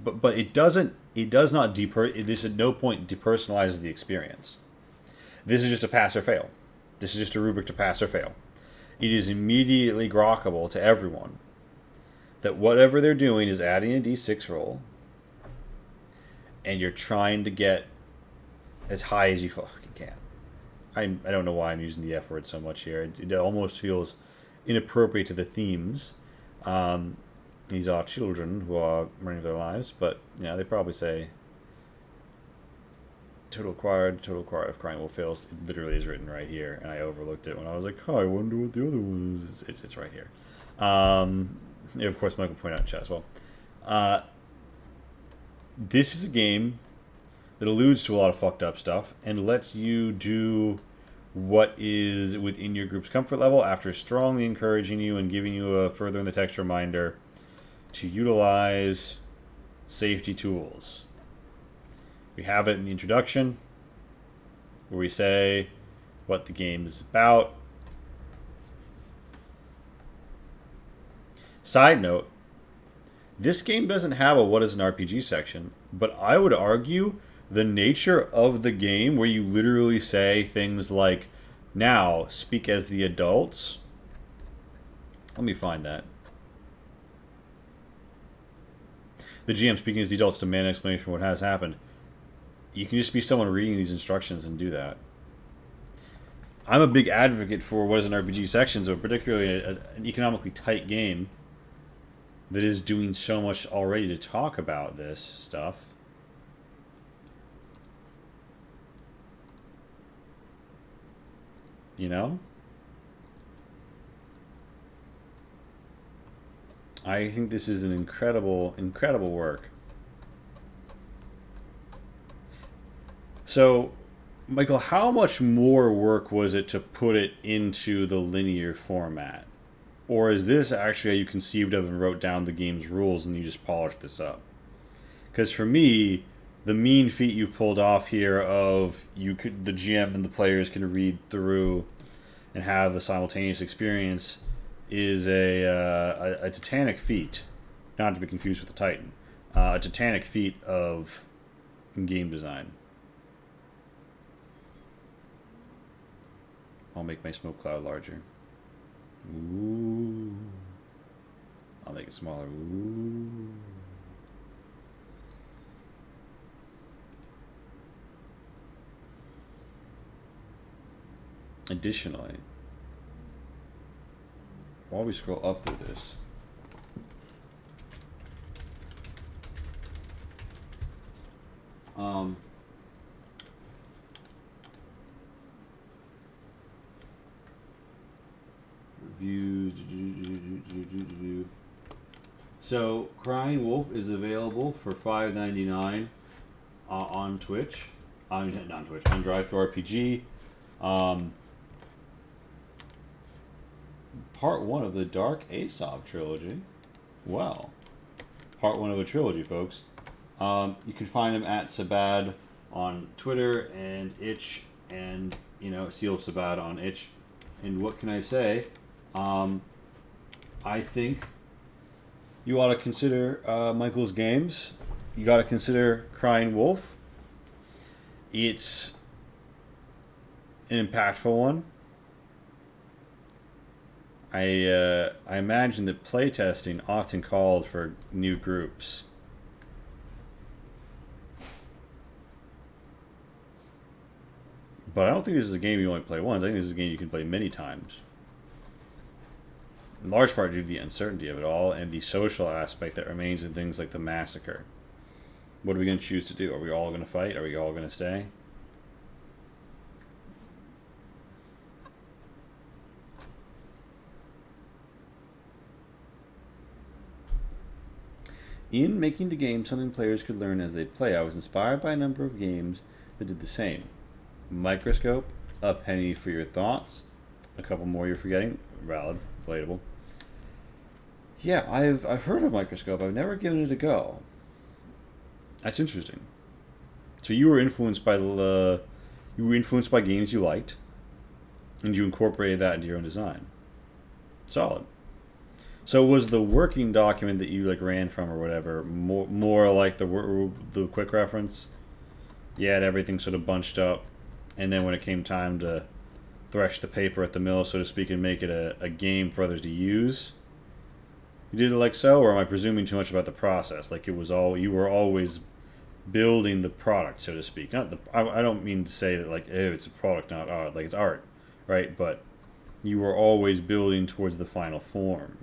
but it does not this at no point depersonalizes the experience. This is just a pass or fail. This is just a rubric to pass or fail. It is immediately grokkable to everyone that whatever they're doing is adding a d6 roll, and you're trying to get as high as you fucking can. I don't know why I'm using the F word so much here. It almost feels inappropriate to the themes. These are children who are running their lives, but they probably say total acquired of Crying Wolf fails. It literally is written right here, and I overlooked it when I was like, I wonder what the other one is. It's right here. Of course, Michael pointed out in chat as well. This is a game that alludes to a lot of fucked up stuff and lets you do what is within your group's comfort level after strongly encouraging you and giving you a further in the text reminder to utilize safety tools. We have it in the introduction where we say what the game is about. Side note, this game doesn't have a what is an RPG section, but I would argue the nature of the game where you literally say things like, now speak as the adults. Let me find that. the GM speaking as the adults demand an explanation for what has happened. You can just be someone reading these instructions and do that. I'm a big advocate for what is an RPG section, so particularly an economically tight game that is doing so much already to talk about this stuff. You know? I think this is an incredible, incredible work. So, Michael, how much more work was it to put it into the linear format? Or is this actually how you conceived of and wrote down the game's rules and you just polished this up? Because for me, the mean feat you've pulled off here of the GM and the players can read through and have a simultaneous experience is a titanic feat, not to be confused with the Titan. A titanic feat of game design. I'll make my smoke cloud larger. Ooh. I'll make it smaller. Ooh. Additionally, while we scroll up through this, reviews. So, Crying Wolf is available for $5.99 on Twitch. Not Twitch, on Readthrough. Part 1 of the Dark Aesop trilogy. Well, part 1 of a trilogy, folks. You can find him at Sabad on Twitter and Itch, and Seal Sabad on Itch. And what can I say? I think you ought to consider Michael's games. You got to consider Crying Wolf. It's an impactful one. I imagine that playtesting often called for new groups. But I don't think this is a game you only play once. I think this is a game you can play many times. In large part due to the uncertainty of it all and the social aspect that remains in things like the massacre. What are we going to choose to do? Are we all going to fight? Are we all going to stay? In making the game something players could learn as they play, I was inspired by a number of games that did the same. Microscope, A Penny for Your Thoughts, a couple more you're forgetting, valid, relatable. Yeah, I've heard of Microscope. I've never given it a go. That's interesting. So you were influenced by games you liked, and you incorporated that into your own design. Solid. So was the working document that you ran from or whatever more like the quick reference? You had everything sort of bunched up, and then when it came time to thresh the paper at the mill, so to speak, and make it a game for others to use, you did it like so, or am I presuming too much about the process? Like you were always building the product, so to speak. Not I don't mean to say that like it's a product, not art. Like it's art, right? But you were always building towards the final form,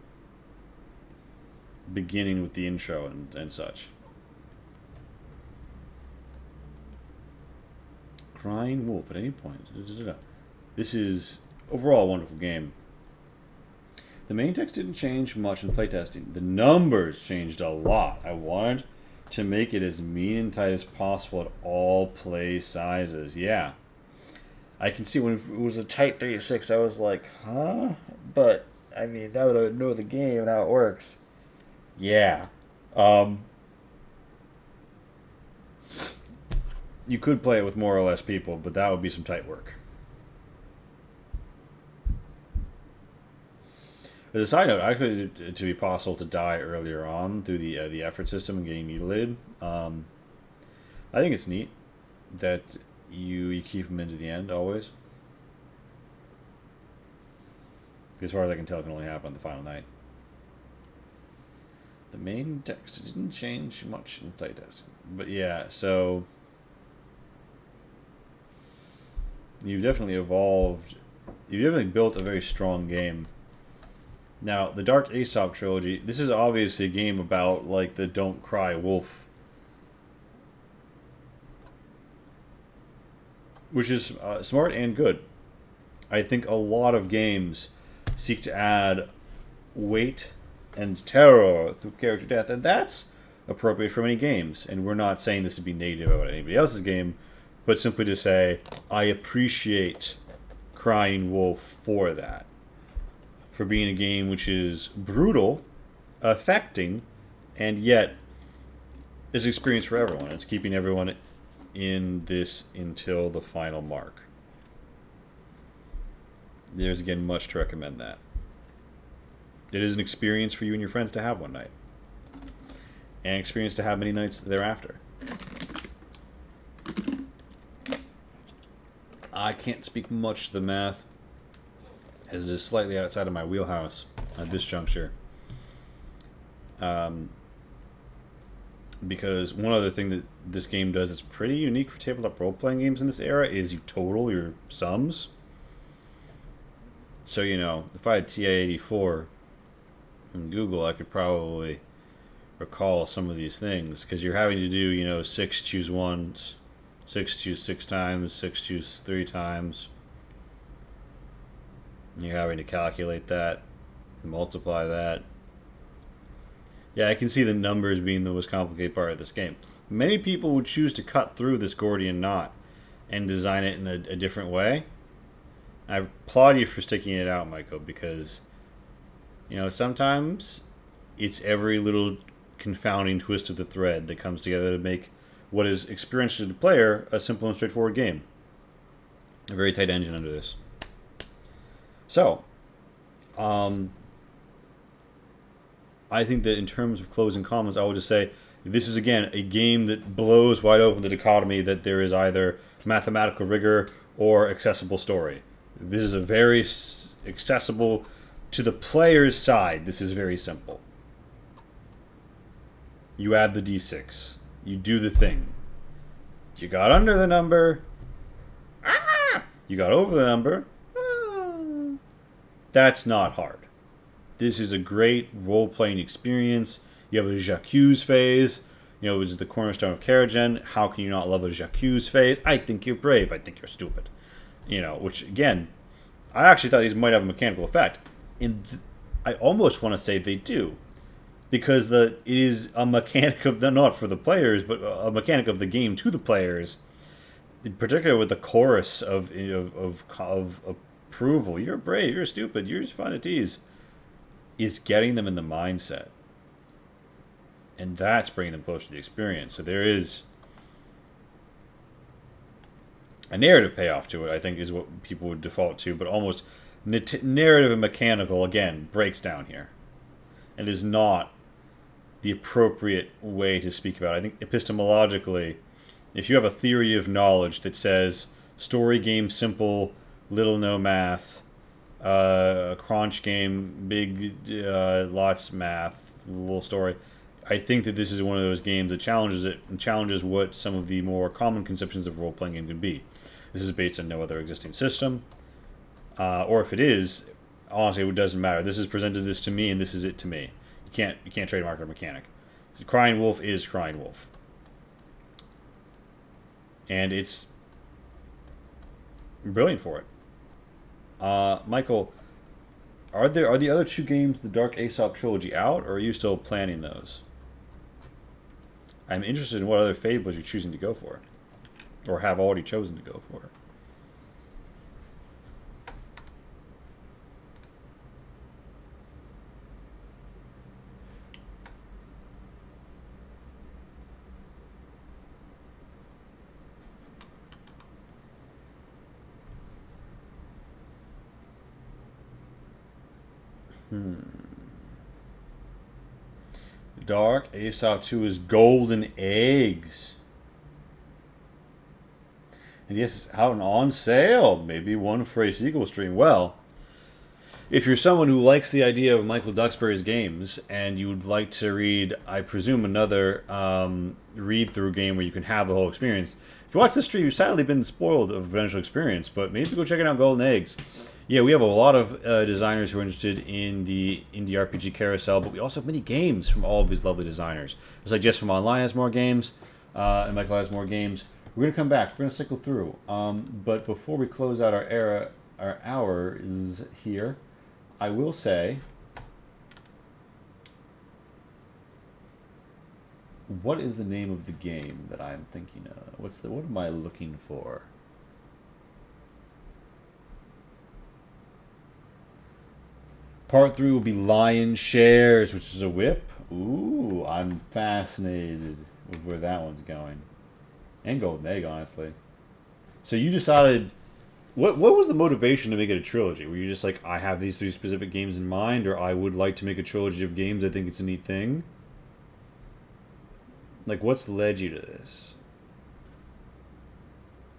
beginning with the intro and such. Crying Wolf at any point. This is overall a wonderful game. The main text didn't change much in playtesting. The numbers changed a lot. I wanted to make it as mean and tight as possible at all play sizes. Yeah. I can see when it was a tight 3-6, I was like, huh? But, I mean, now that I know the game and how it works, yeah. You could play it with more or less people, but that would be some tight work. As a side note, I expected it to be possible to die earlier on through the effort system and getting mutilated. I think it's neat that you keep them into the end always. As far as I can tell, it can only happen on the final night. The main text didn't change much in playtesting. But yeah, so you've definitely evolved. You've definitely built a very strong game. Now, the Dark Aesop trilogy, this is obviously a game about, like, the Don't Cry Wolf. Which is smart and good. I think a lot of games seek to add weight and terror through character death, and that's appropriate for many games. And we're not saying this to be negative about anybody else's game, but simply to say, I appreciate Crying Wolf for that. For being a game which is brutal, affecting, and yet is an experience for everyone. It's keeping everyone in this until the final mark. There's, again, much to recommend that. It is an experience for you and your friends to have one night. And an experience to have many nights thereafter. I can't speak much to the math, as it is slightly outside of my wheelhouse at this juncture. Because one other thing that this game does that's pretty unique for tabletop role-playing games in this era is you total your sums. So, you know, if I had TA84 in Google, I could probably recall some of these things. Because you're having to do, you know, 6 choose 1s, 6 choose 6 times, 6 choose 3 times. You're having to calculate that, multiply that. Yeah, I can see the numbers being the most complicated part of this game. Many people would choose to cut through this Gordian knot and design it in a different way. I applaud you for sticking it out, Michael, because, you know, sometimes it's every little confounding twist of the thread that comes together to make what is experienced to the player a simple and straightforward game. A very tight engine under this. So, I think that in terms of closing comments, I would just say this is, again, a game that blows wide open the dichotomy that there is either mathematical rigor or accessible story. This is a very accessible to the player's side. This is very simple. You add the d6. You do the thing. You got under the number. Ah! You got over the number. Ah! That's not hard. This is a great role-playing experience. You have a J'accuse phase. You know, which is the cornerstone of Karagen. How can you not love a J'accuse phase? I think you're brave. I think you're stupid. You know, which, again, I actually thought these might have a mechanical effect. And I almost want to say they do. Because it is a mechanic of the, not for the players, but a mechanic of the game to the players. In particular with the chorus of approval. You're brave. You're stupid. You're fun to tease. Is getting them in the mindset. And that's bringing them closer to the experience. So there is a narrative payoff to it, I think, is what people would default to. But almost narrative and mechanical, again, breaks down here. And is not the appropriate way to speak about it. I think epistemologically, if you have a theory of knowledge that says story game simple, little no math, crunch game, big, lots math, little story. I think that this is one of those games that challenges it and challenges what some of the more common conceptions of role-playing game can be. This is based on no other existing system, or if it is, honestly, it doesn't matter. This is presented this to me, and this is it to me. You can't trademark a mechanic. Crying Wolf is Crying Wolf, and it's brilliant for it. Michael, are the other 2 games the Dark Aesop trilogy out, or are you still planning those? I'm interested in what other fables you're choosing to go for, or have already chosen to go for. Dark Aesop 2 is Golden Eggs. And yes, it's out and on sale. Maybe one for a sequel stream. Well, If you're someone who likes the idea of Michael Duxbury's games and you would like to read, I presume, another read-through game where you can have the whole experience, if you watch this stream, you've sadly been spoiled of a potential experience, but maybe go check it out, Golden Eggs. Yeah, we have a lot of designers who are interested in the indie RPG Carousel, but we also have many games from all of these lovely designers. It's like Jess from Online has more games, and Michael has more games. We're going to come back. We're going to cycle through. But before we close out our hour is here, I will say, what is the name of the game that I'm thinking of? What am I looking for? Part 3 will be Lion Shares, which is a whip. Ooh, I'm fascinated with where that one's going. And Golden Egg, honestly. So you decided... What was the motivation to make it a trilogy? Were you just like, I have these 3 specific games in mind, or I would like to make a trilogy of games, I think it's a neat thing? Like, what's led you to this?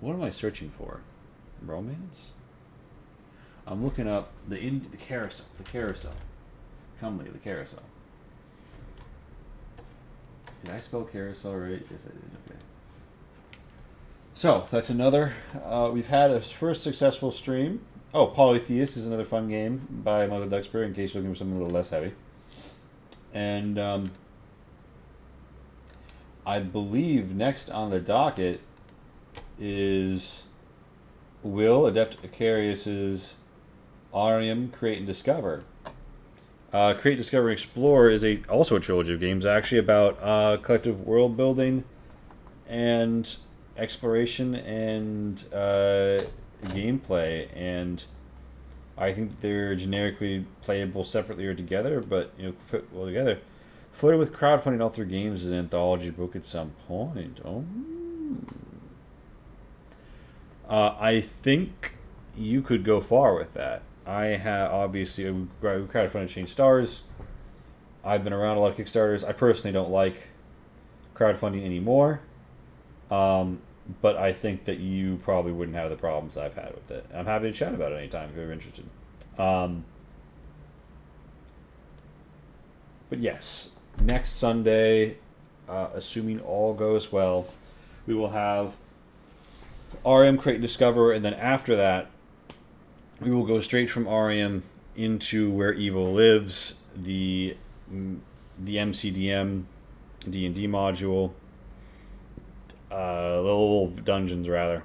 What am I searching for? Romance? I'm looking up the carousel. The carousel. Comely, the carousel. Did I spell carousel right? Yes, I did. Okay. So, that's another. We've had a first successful stream. Oh, Polytheist is another fun game by Michael Duxbury, in case you're looking for something a little less heavy. And I believe next on the docket is Will Adept Icarius's Arium Create and Discover. Create, Discover, and Explore is also a trilogy of games, actually, about collective world building and exploration and gameplay. And I think they're generically playable separately or together, but fit well together. Flirted with crowdfunding all through games as an anthology book at some point. I think you could go far with that. I have obviously crowdfunded Change Stars. I've been around a lot of Kickstarters. I personally don't like crowdfunding anymore, but I think that you probably wouldn't have the problems I've had with it. I'm happy to chat about it anytime if you're interested. But yes, next Sunday, assuming all goes well, we will have RM Create and Discover, and then after that, we will go straight from RM into Where Evil Lives, the MCDM D&D module, little dungeons rather,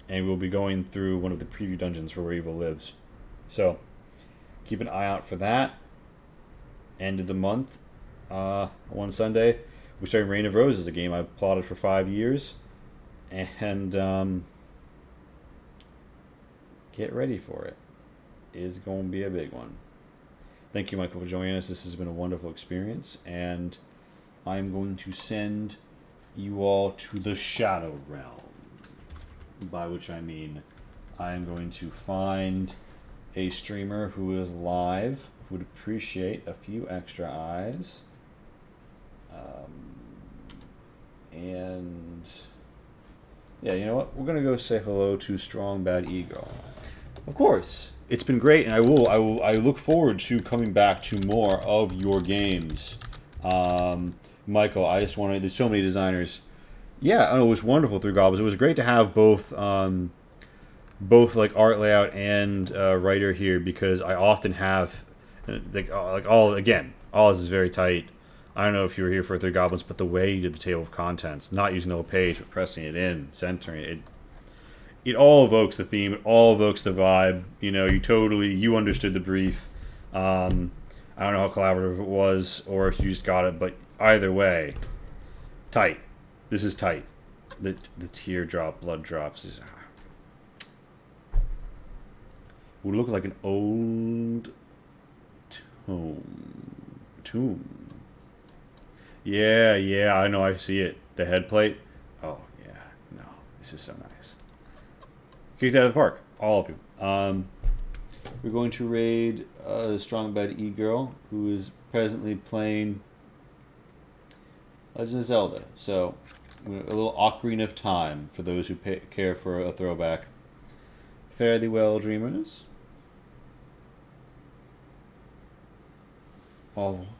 and we'll be going through one of the preview dungeons for Where Evil Lives. So keep an eye out for that. End of the month, one Sunday, we're starting Reign of Roses, a game I've plotted for 5 years, and get ready for it. It is going to be a big one. Thank you, Michael, for joining us. This has been a wonderful experience, and I'm going to send you all to the Shadow Realm, by which I mean I'm going to find a streamer who is live, who would appreciate a few extra eyes, and yeah, you know what? We're gonna go say hello to Strong Bad Ego. Of course, it's been great, and I look forward to coming back to more of your games. Michael, I just want to. There's so many designers. Yeah, it was wonderful through Goblins. It was great to have both like art layout and writer here, because I often have all this is very tight. I don't know if you were here for Three Goblins, but the way you did the table of contents, not using the whole page, but pressing it in, centering it, it all evokes the theme, it all evokes the vibe. You understood the brief. I don't know how collaborative it was, or if you just got it, but either way, tight. This is tight. The teardrop, blood drops is would look like an old tomb. Yeah, I know, I see it. The head plate. Oh, yeah. No, this is so nice. Kicked out of the park. All of you. We're going to raid Strong Bad E-Girl, who is presently playing Legend of Zelda. So, a little Ocarina of Time for those who care for a throwback. Fare thee well, dreamers. Au revoir.